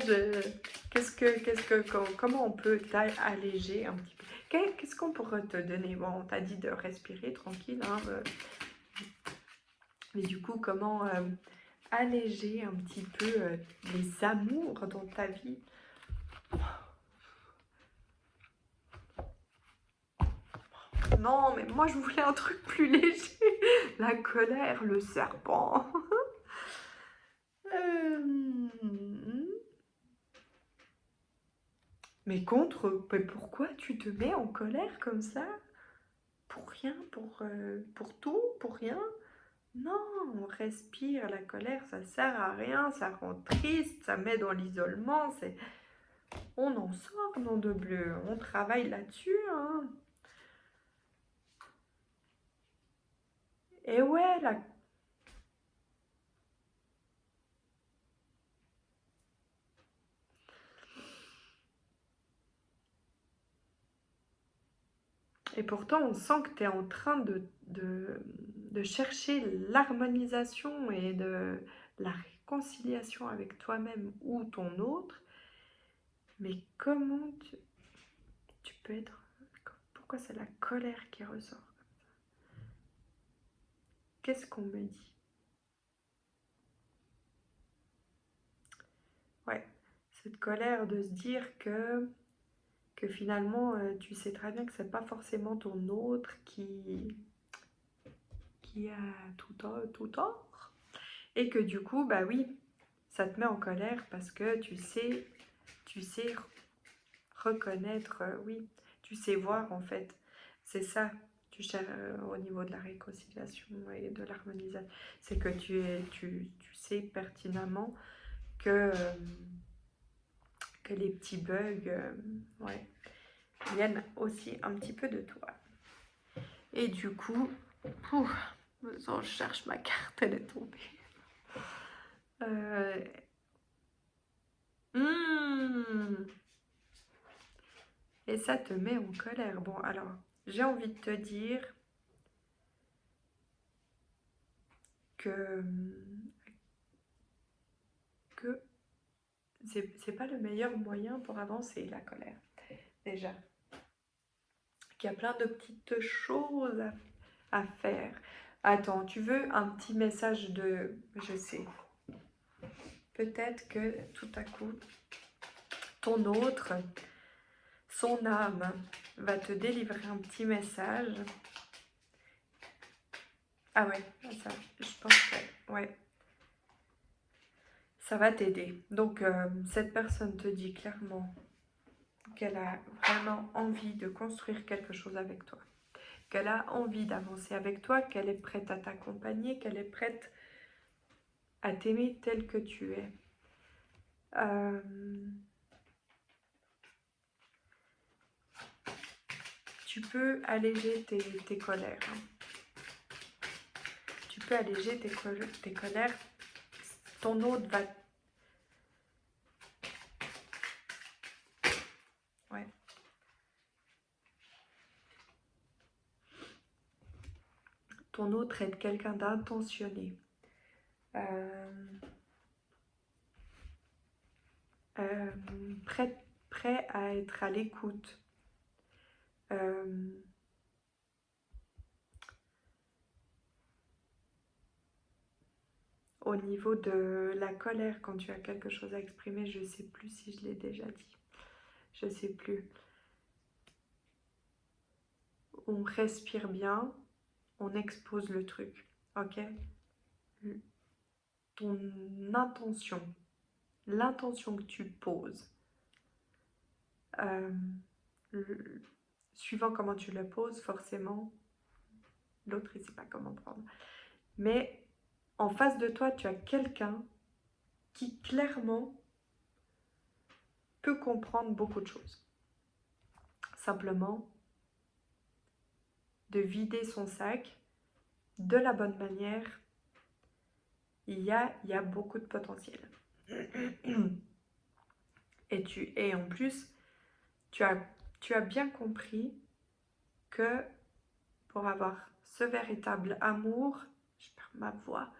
comment on peut alléger un petit peu? Qu'est-ce qu'on pourrait te donner? Bon, on t'a dit de respirer tranquille, hein, mais du coup, comment alléger un petit peu les amours dans ta vie? Non, mais moi, je voulais un truc plus léger. La colère, le serpent. Mais pourquoi tu te mets en colère comme ça? Pour rien, pour tout, pour rien? Non, on respire, la colère, ça sert à rien, ça rend triste, ça met dans l'isolement, on en sort, nom de bleu, on travaille là-dessus, hein. Et ouais, et pourtant, on sent que tu es en train de chercher l'harmonisation et de la réconciliation avec toi-même ou ton autre, mais comment tu peux être... Pourquoi c'est la colère qui ressort? Qu'est-ce qu'on me dit? Ouais, cette colère de se dire que finalement, tu sais très bien que c'est pas forcément ton autre qui a tout tort. Et que du coup, bah oui, ça te met en colère parce que tu sais reconnaître, oui, tu sais voir en fait. C'est ça, tu cherches au niveau de la réconciliation et de l'harmonisation. C'est que tu sais pertinemment que les petits bugs, ouais, viennent aussi un petit peu de toi. Et du coup, je cherche ma carte, elle est tombée. Et ça te met en colère. Bon, alors, j'ai envie de te dire que c'est pas le meilleur moyen pour avancer, la colère. Déjà, qu'il y a plein de petites choses à faire. Attends, tu veux un petit message de... Je sais. Peut-être que tout à coup, ton autre, son âme, va te délivrer un petit message. Ah ouais, ça, je pense que... Ouais. Ça va t'aider. Donc, cette personne te dit clairement qu'elle a vraiment envie de construire quelque chose avec toi, qu'elle a envie d'avancer avec toi, qu'elle est prête à t'accompagner, qu'elle est prête à t'aimer tel que tu es. Tu peux alléger tes colères. Tu peux alléger tes colères. Ton autre va... Ouais. Ton autre est quelqu'un d'intentionné. Prêt à être à l'écoute. Au niveau de la colère, quand tu as quelque chose à exprimer, je ne sais plus si je l'ai déjà dit. Je ne sais plus. On respire bien, on expose le truc. Ok? Ton intention, l'intention que tu poses, suivant comment tu le poses, forcément, l'autre il ne sait pas comment prendre. Mais en face de toi, tu as quelqu'un qui clairement peut comprendre beaucoup de choses. Simplement, de vider son sac de la bonne manière, il y a beaucoup de potentiel. Et en plus, tu as bien compris que pour avoir ce véritable amour, je perds ma voix,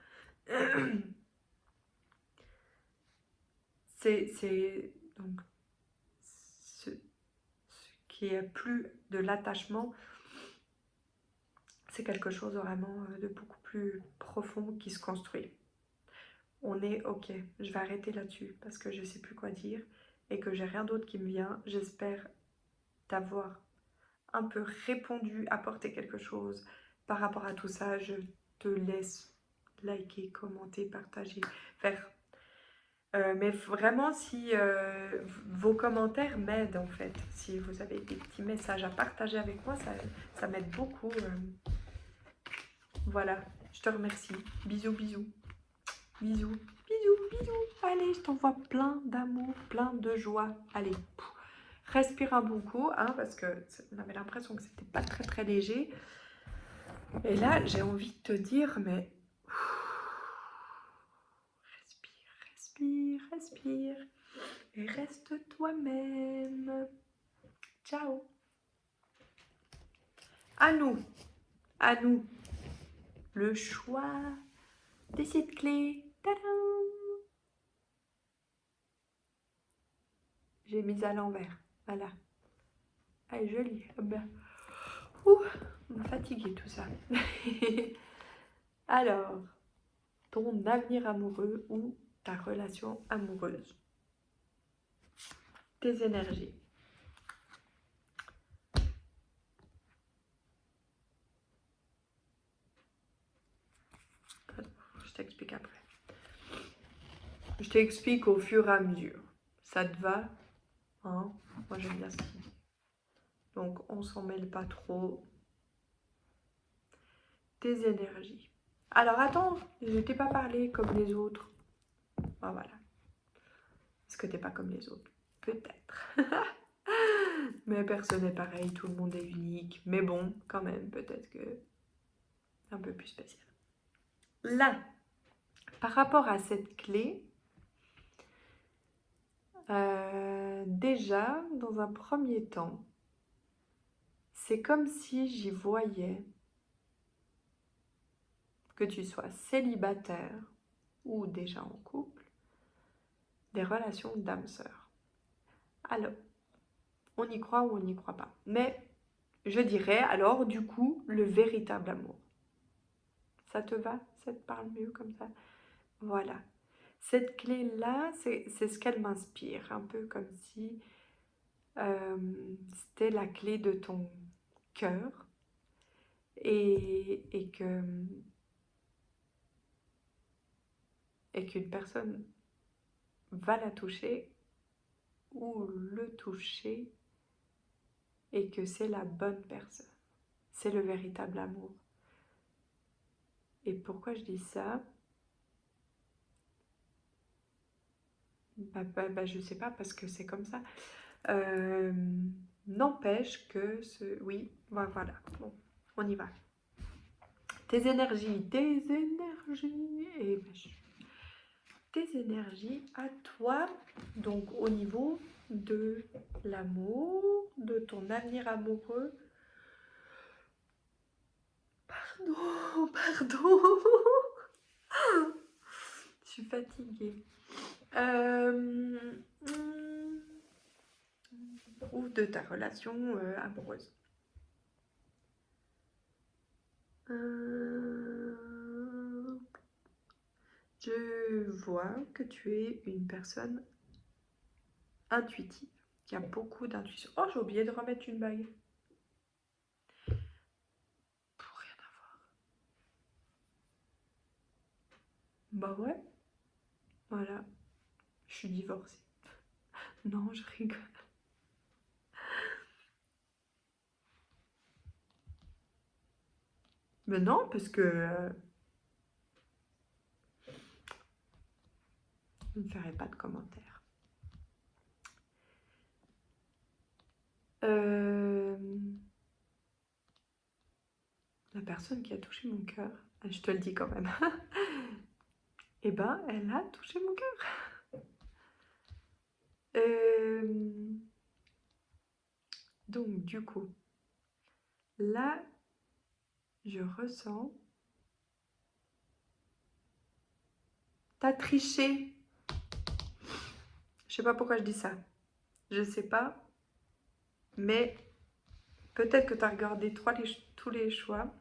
c'est donc ce qui est plus de l'attachement, c'est quelque chose vraiment de beaucoup plus profond qui se construit. On est ok, je vais arrêter là-dessus parce que je ne sais plus quoi dire et que j'ai rien d'autre qui me vient. J'espère t'avoir un peu répondu, apporté quelque chose par rapport à tout ça. Je te laisse liker, commenter, partager, faire. Mais vraiment, si vos commentaires m'aident en fait, si vous avez des petits messages à partager avec moi, ça m'aide beaucoup. Voilà, je te remercie. Bisous, bisous. Bisous, bisous, bisous. Allez, je t'envoie plein d'amour, plein de joie. Allez, respire un bon coup, hein, parce que on avait l'impression que c'était pas très très léger. Et là, j'ai envie de te dire, mais respire, respire, respire. Et reste toi-même. Ciao. À nous, le choix des 7 clés. Tadam! J'ai mis à l'envers. Voilà. Elle est jolie. Ouh, on m'a fatigué tout ça. Alors, ton avenir amoureux ou ta relation amoureuse. Tes énergies. Je t'explique après. Je t'explique au fur et à mesure. Ça te va, hein? Moi j'aime bien ça. Donc on s'en mêle pas trop. Tes énergies. Alors attends, je t'ai pas parlé comme les autres. Ah voilà. Est-ce que t'es pas comme les autres? Peut-être. Mais personne n'est pareil, tout le monde est unique. Mais bon, quand même, peut-être que un peu plus spécial. Là, par rapport à cette clé, déjà, dans un premier temps, c'est comme si j'y voyais que tu sois célibataire ou déjà en couple, des relations d'âme-sœur. Alors, on y croit ou on n'y croit pas. Mais je dirais alors, du coup, le véritable amour. Ça te va? Ça te parle mieux comme ça? Voilà. Cette clé-là, c'est ce qu'elle m'inspire, un peu comme si c'était la clé de ton cœur et qu'une personne va la toucher ou le toucher et que c'est la bonne personne. C'est le véritable amour. Et pourquoi je dis ça? Je sais pas, parce que c'est comme ça. N'empêche que oui, voilà. Bon, on y va. Tes énergies, et tes énergies à toi, donc au niveau de l'amour, de ton avenir amoureux. Pardon. Je suis fatiguée. Ou de ta relation amoureuse. Je vois que tu es une personne intuitive, qui a beaucoup d'intuition. Oh, j'ai oublié de remettre une bague. Pour rien avoir. Bah ouais. Voilà. Je suis divorcée. Non, je rigole. Mais non, parce que je ne ferai pas de commentaires. La personne qui a touché mon cœur, je te le dis quand même, eh ben, elle a touché mon cœur. Donc, du coup, là, je ressens... T'as triché. Je sais pas pourquoi je dis ça. Je sais pas. Mais peut-être que tu as regardé tous les choix.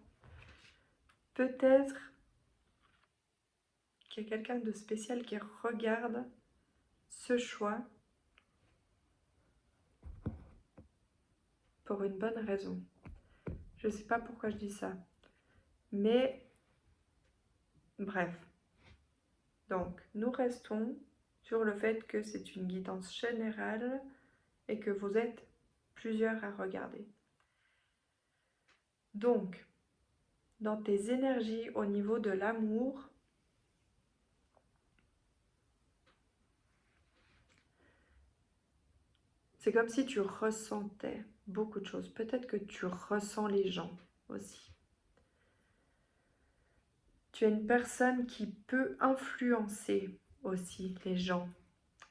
Peut-être qu'il y a quelqu'un de spécial qui regarde ce choix pour une bonne raison. Je sais pas pourquoi je dis ça. Mais bref. Donc, nous restons sur le fait que c'est une guidance générale et que vous êtes plusieurs à regarder. Donc, dans tes énergies au niveau de l'amour, c'est comme si tu ressentais beaucoup de choses. Peut-être que tu ressens les gens aussi. Tu es une personne qui peut influencer aussi les gens,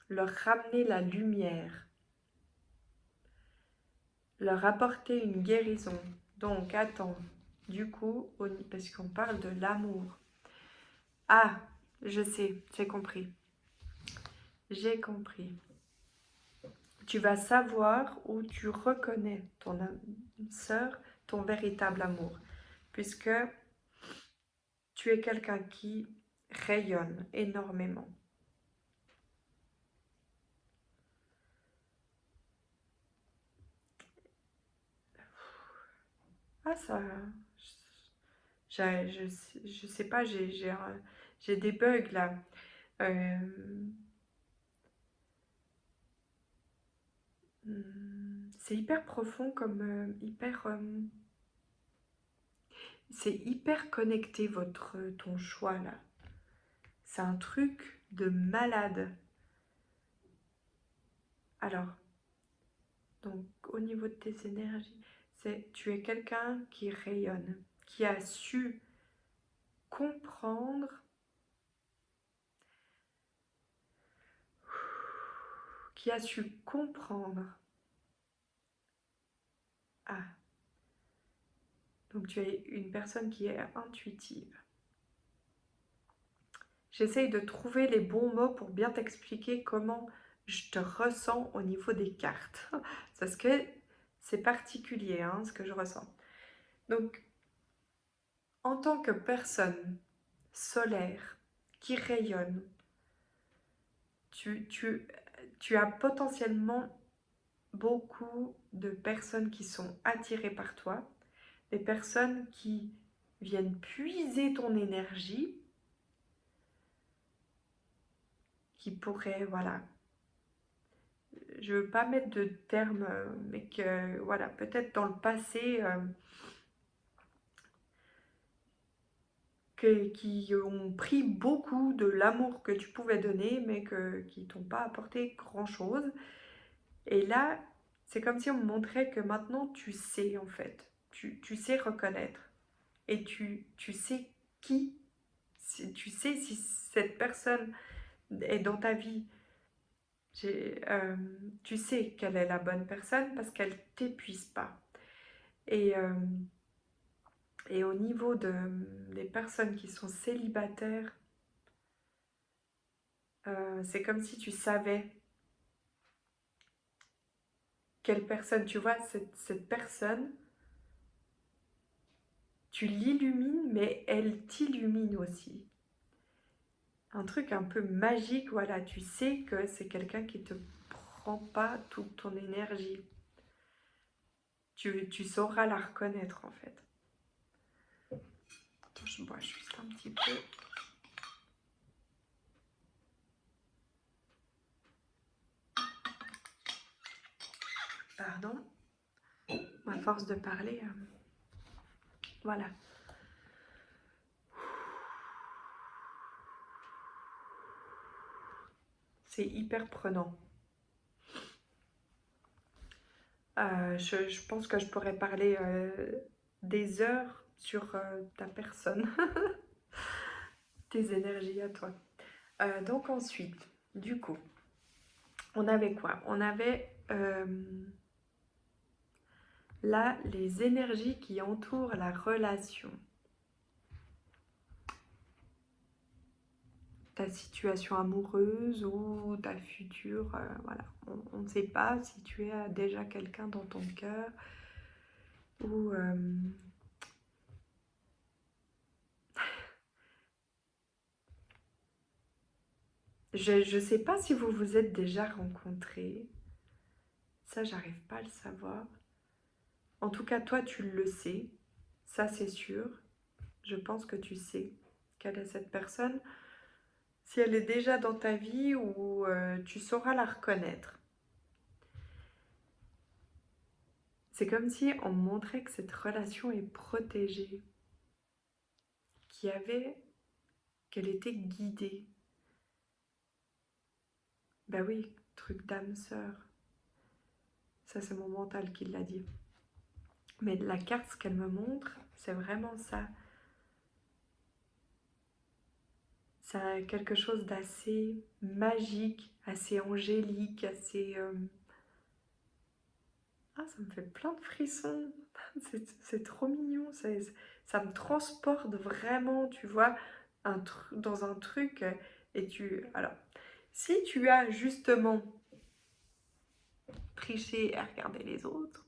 leur ramener la lumière, leur apporter une guérison. Donc, attends, du coup, parce qu'on parle de l'amour. Ah, je sais, j'ai compris. J'ai compris. Tu vas savoir où tu reconnais ton âme sœur, ton véritable amour, puisque tu es quelqu'un qui rayonne énormément. Ah ça, je sais pas, j'ai des bugs là. Euh, c'est hyper profond comme c'est hyper connecté ton choix là. C'est un truc de malade. Alors, donc au niveau de tes énergies, tu es quelqu'un qui rayonne, qui a su comprendre, qui a su comprendre. Ah, donc tu es une personne qui est intuitive. J'essaye de trouver les bons mots pour bien t'expliquer comment je te ressens au niveau des cartes. Parce que c'est particulier hein, ce que je ressens. Donc, en tant que personne solaire qui rayonne, tu as potentiellement beaucoup de personnes qui sont attirées par toi, des personnes qui viennent puiser ton énergie, qui pourraient, voilà, je ne veux pas mettre de termes, mais que, voilà, peut-être dans le passé, qui ont pris beaucoup de l'amour que tu pouvais donner, mais qui t'ont pas apporté grand-chose. Et là, c'est comme si on me montrait que maintenant, tu sais, en fait. Tu sais reconnaître. Et tu sais qui, tu sais si cette personne est dans ta vie. Tu sais qu'elle est la bonne personne parce qu'elle t'épuise pas. Et, euh, et au niveau des personnes qui sont célibataires, c'est comme si tu savais quelle personne, tu vois, cette personne, tu l'illumines, mais elle t'illumine aussi. Un truc un peu magique, voilà, tu sais que c'est quelqu'un qui te prend pas toute ton énergie. Tu sauras la reconnaître en fait. Attends, je bois juste un petit peu. Pardon. À force de parler, voilà. C'est hyper prenant. Je pense que je pourrais parler des heures sur ta personne, tes énergies à toi. Donc ensuite, du coup, on avait quoi? On avait là les énergies qui entourent la relation. Ta situation amoureuse ou ta future, voilà. On ne sait pas si tu as déjà quelqu'un dans ton cœur ou... je ne sais pas si vous vous êtes déjà rencontrés. Ça, j'arrive pas à le savoir. En tout cas, toi, tu le sais. Ça, c'est sûr. Je pense que tu sais quelle est cette personne. Si elle est déjà dans ta vie ou tu sauras la reconnaître. C'est comme si on me montrait que cette relation est protégée, qu'elle était guidée. Ben oui, truc d'âme sœur. Ça, c'est mon mental qui l'a dit. Mais la carte, ce qu'elle me montre, c'est vraiment ça. C'est quelque chose d'assez magique, assez angélique, assez Ah, ça me fait plein de frissons. C'est trop mignon. Ça me transporte vraiment, tu vois, dans un truc. Et alors, si tu as justement triché à regarder les autres,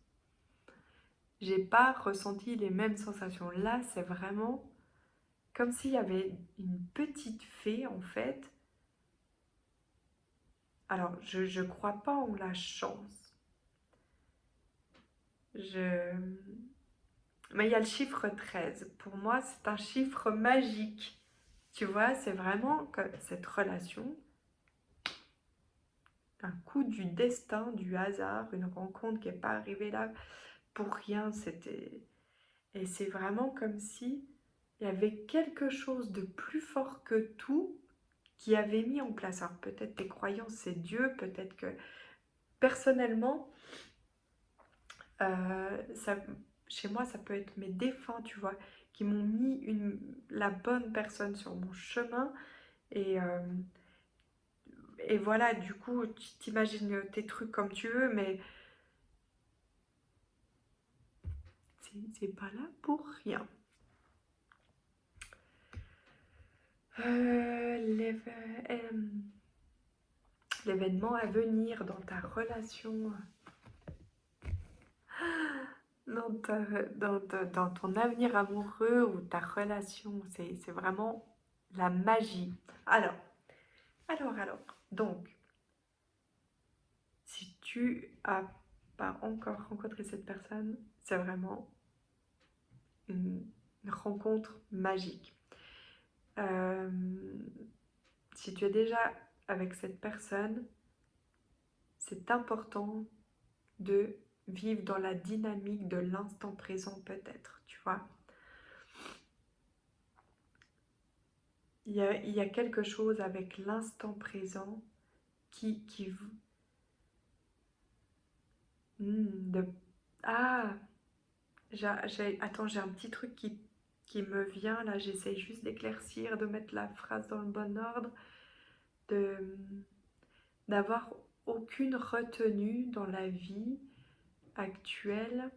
j'ai pas ressenti les mêmes sensations. Là, c'est vraiment comme s'il y avait une petite fée, en fait. Alors, je crois pas en la chance. Je... Mais il y a le chiffre 13. Pour moi, c'est un chiffre magique. Tu vois, c'est vraiment comme cette relation, un coup du destin, du hasard, une rencontre qui n'est pas arrivée là pour rien. Et c'est vraiment comme si il y avait quelque chose de plus fort que tout qui avait mis en place. Alors peut-être tes croyances, c'est Dieu, peut-être que personnellement, ça, chez moi, ça peut être mes défunts, tu vois, qui m'ont mis la bonne personne sur mon chemin. Et, euh, et voilà, du coup, tu t'imagines tes trucs comme tu veux, mais c'est pas là pour rien. L'événement à venir dans ta relation, dans ton avenir amoureux ou ta relation, c'est vraiment la magie. Alors, donc, si tu as pas encore rencontré cette personne, c'est vraiment une rencontre magique. Euh, si tu es déjà avec cette personne, c'est important de vivre dans la dynamique de l'instant présent peut-être, tu vois. Il y a quelque chose avec l'instant présent qui de... Ah, attends, j'ai un petit truc qui me vient là, j'essaie juste d'éclaircir, de mettre la phrase dans le bon ordre, de d'avoir aucune retenue dans la vie actuelle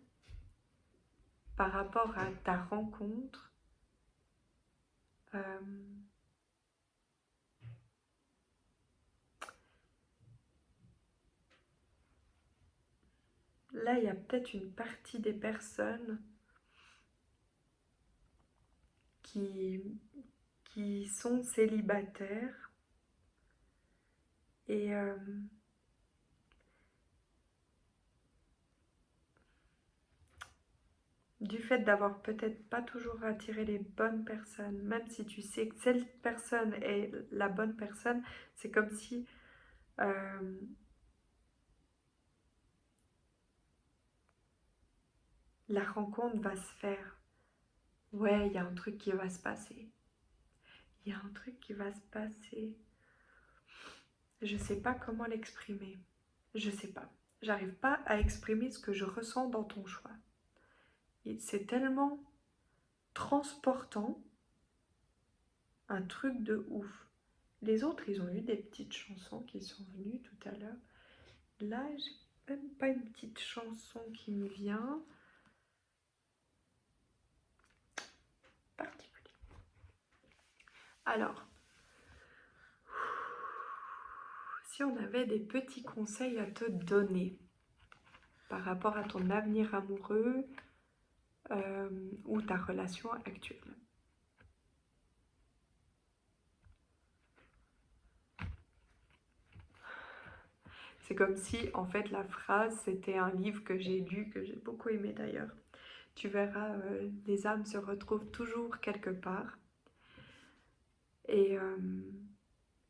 par rapport à ta rencontre. Euh, Là, il y a peut-être une partie des personnes qui, qui sont célibataires et du fait d'avoir peut-être pas toujours attiré les bonnes personnes, même si tu sais que cette personne est la bonne personne, c'est comme si euh, la rencontre va se faire. Ouais, il y a un truc qui va se passer. Il y a un truc qui va se passer. Je sais pas comment l'exprimer. Je sais pas. J'arrive pas à exprimer ce que je ressens dans ton choix. C'est tellement transportant, un truc de ouf. Les autres, ils ont eu des petites chansons qui sont venues tout à l'heure. Là, j'ai même pas une petite chanson qui me vient. Particulier. Alors, si on avait des petits conseils à te donner par rapport à ton avenir amoureux ou ta relation actuelle. C'est comme si, en fait, la phrase, c'était un livre que j'ai lu, que j'ai beaucoup aimé d'ailleurs. Tu verras, les âmes se retrouvent toujours quelque part. Et, euh,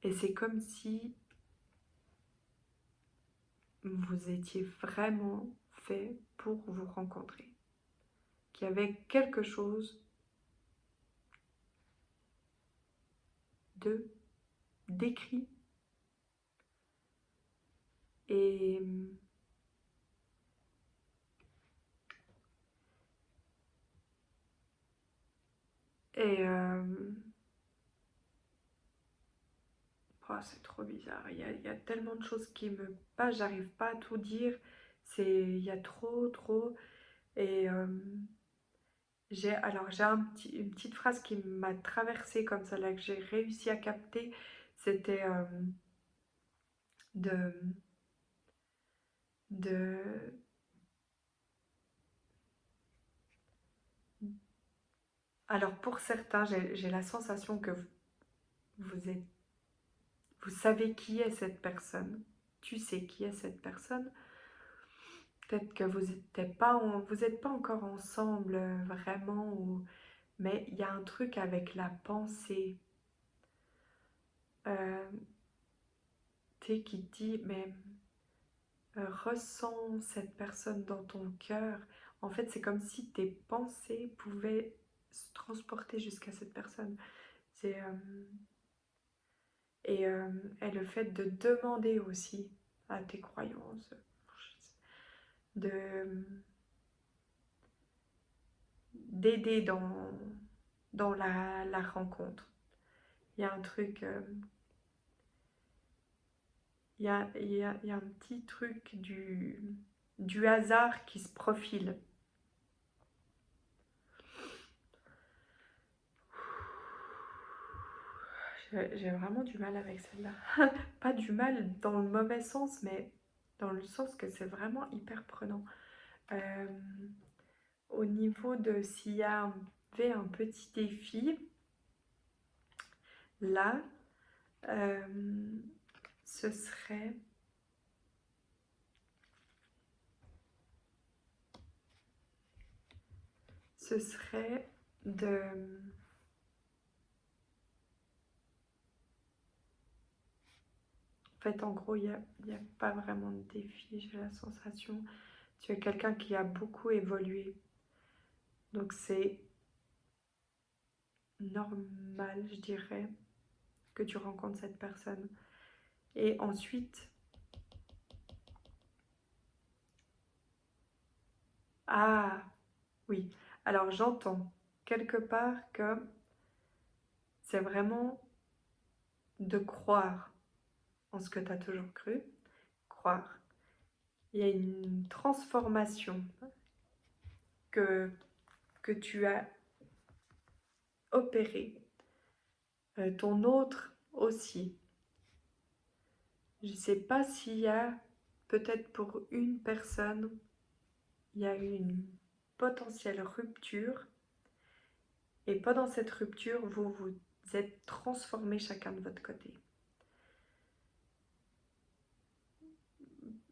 et c'est comme si vous étiez vraiment fait pour vous rencontrer. Qu'il y avait quelque chose de d'écrit et et oh, c'est trop bizarre. Il y a tellement de choses qui me passent, j'arrive pas à tout dire. Il y a trop. Et j'ai une petite phrase qui m'a traversée comme ça, là, que j'ai réussi à capter. C'était de, de... Alors pour certains, j'ai la sensation que vous êtes, vous savez qui est cette personne. Tu sais qui est cette personne. Peut-être que vous êtes pas encore ensemble vraiment, mais il y a un truc avec la pensée. Euh, Tu sais, qui te dit, mais ressens cette personne dans ton cœur. En fait, c'est comme si tes pensées pouvaient se transporter jusqu'à cette personne. C'est et, euh, et le fait de demander aussi à tes croyances, de d'aider dans la rencontre. Il y a un truc, il y a un petit truc du hasard qui se profile. J'ai vraiment du mal avec celle-là. Pas du mal dans le mauvais sens, mais dans le sens que c'est vraiment hyper prenant. Euh, Au niveau de s'il y avait un petit défi, là, euh, ce serait, ce serait de... En fait, en gros, il y a pas vraiment de défi, j'ai la sensation. Tu es quelqu'un qui a beaucoup évolué. Donc c'est normal, je dirais, que tu rencontres cette personne. Et ensuite, ah oui, alors j'entends quelque part que c'est vraiment de croire en ce que tu as toujours cru, croire. Il y a une transformation que, que tu as opérée, ton autre aussi. Je ne sais pas s'il y a, peut-être pour une personne, il y a eu une potentielle rupture, et pendant cette rupture, vous vous êtes transformés chacun de votre côté.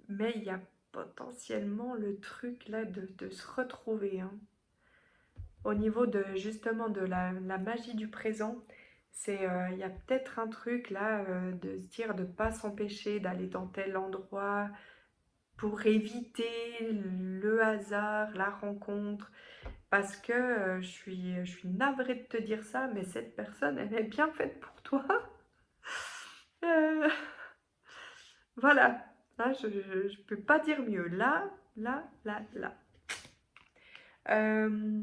Mais il y a potentiellement le truc là de se retrouver. Hein. Au niveau de justement de la magie du présent, il y a peut-être un truc là de se dire de ne pas s'empêcher d'aller dans tel endroit pour éviter le hasard, la rencontre. Parce que je suis navrée de te dire ça, mais cette personne, elle est bien faite pour toi. Euh, voilà, là, je ne peux pas dire mieux. Là. Euh,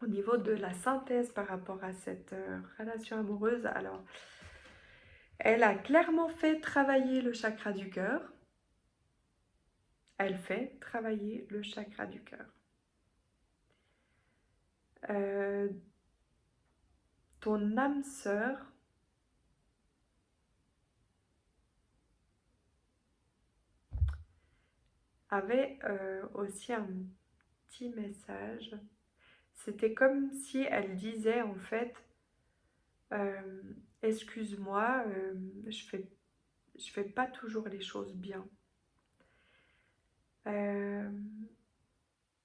Au niveau de la synthèse par rapport à cette relation amoureuse, alors, elle a clairement fait travailler le chakra du cœur. Elle fait travailler le chakra du cœur. Euh, Ton âme sœur avait aussi un petit message. C'était comme si elle disait en fait, euh, excuse-moi, je fais pas toujours les choses bien. Euh,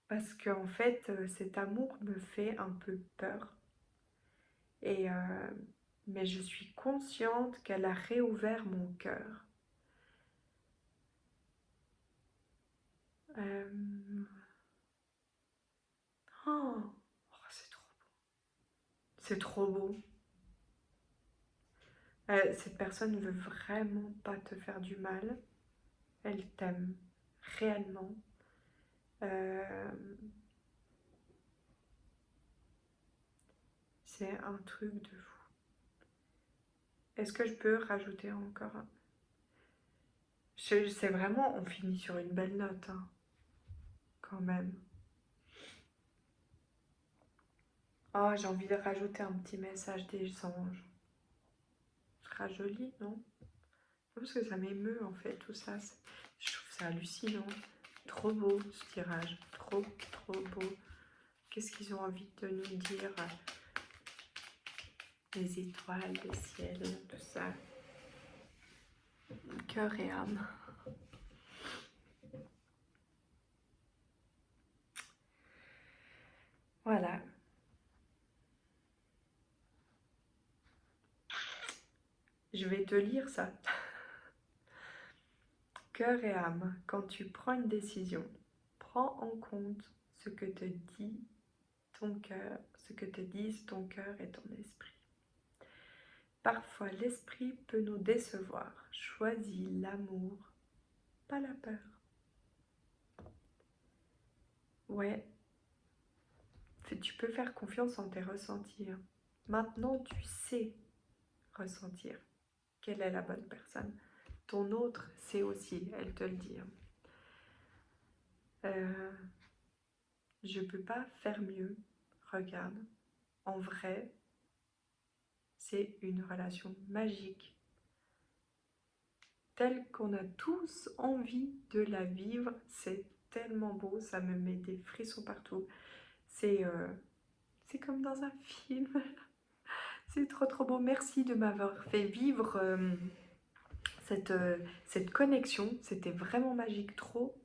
Parce qu'en fait, cet amour me fait un peu peur. Et, mais je suis consciente qu'elle a réouvert mon cœur. Euh, Oh, c'est trop beau. C'est trop beau. Cette personne ne veut vraiment pas te faire du mal. Elle t'aime réellement. Euh, c'est un truc de fou. Est-ce que je peux rajouter encore C'est vraiment, on finit sur une belle note, hein, quand même. Oh, j'ai envie de rajouter un petit message des anges. Ce sera joli, non? Parce que ça m'émeut, en fait, tout ça. Je trouve ça hallucinant. Trop beau, ce tirage. Trop, trop beau. Qu'est-ce qu'ils ont envie de nous dire? Les étoiles, le ciel, tout ça. Cœur et âme. Voilà. Je vais te lire ça. Cœur et âme, quand tu prends une décision, prends en compte ce que te dit ton cœur, ce que te disent ton cœur et ton esprit. Parfois, l'esprit peut nous décevoir. Choisis l'amour, pas la peur. Ouais, tu peux faire confiance en tes ressentis. Maintenant, tu sais ressentir quelle est la bonne personne. Ton autre sait aussi, elle te le dit. Je peux pas faire mieux. Regarde, en vrai, c'est une relation magique, telle qu'on a tous envie de la vivre. C'est tellement beau, ça me met des frissons partout. C'est comme dans un film. C'est trop trop beau. Merci de m'avoir fait vivre cette connexion. C'était vraiment magique, trop.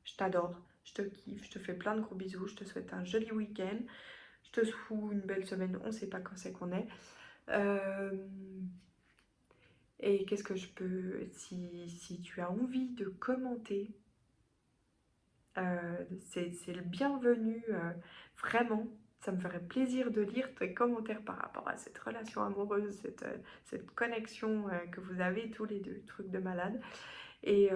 Je t'adore, je te kiffe, je te fais plein de gros bisous. Je te souhaite un joli week-end. Je te souhaite une belle semaine. On ne sait pas quand c'est qu'on est. Et qu'est-ce que je peux... Si tu as envie de commenter, c'est le bienvenu, vraiment. Ça me ferait plaisir de lire tes commentaires par rapport à cette relation amoureuse, cette connexion que vous avez tous les deux, truc de malade. Et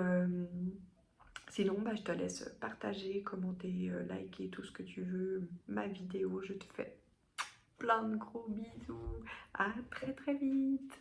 sinon, bah, je te laisse partager, commenter, liker tout ce que tu veux, ma vidéo. Je te fais plein de gros bisous. À très très vite.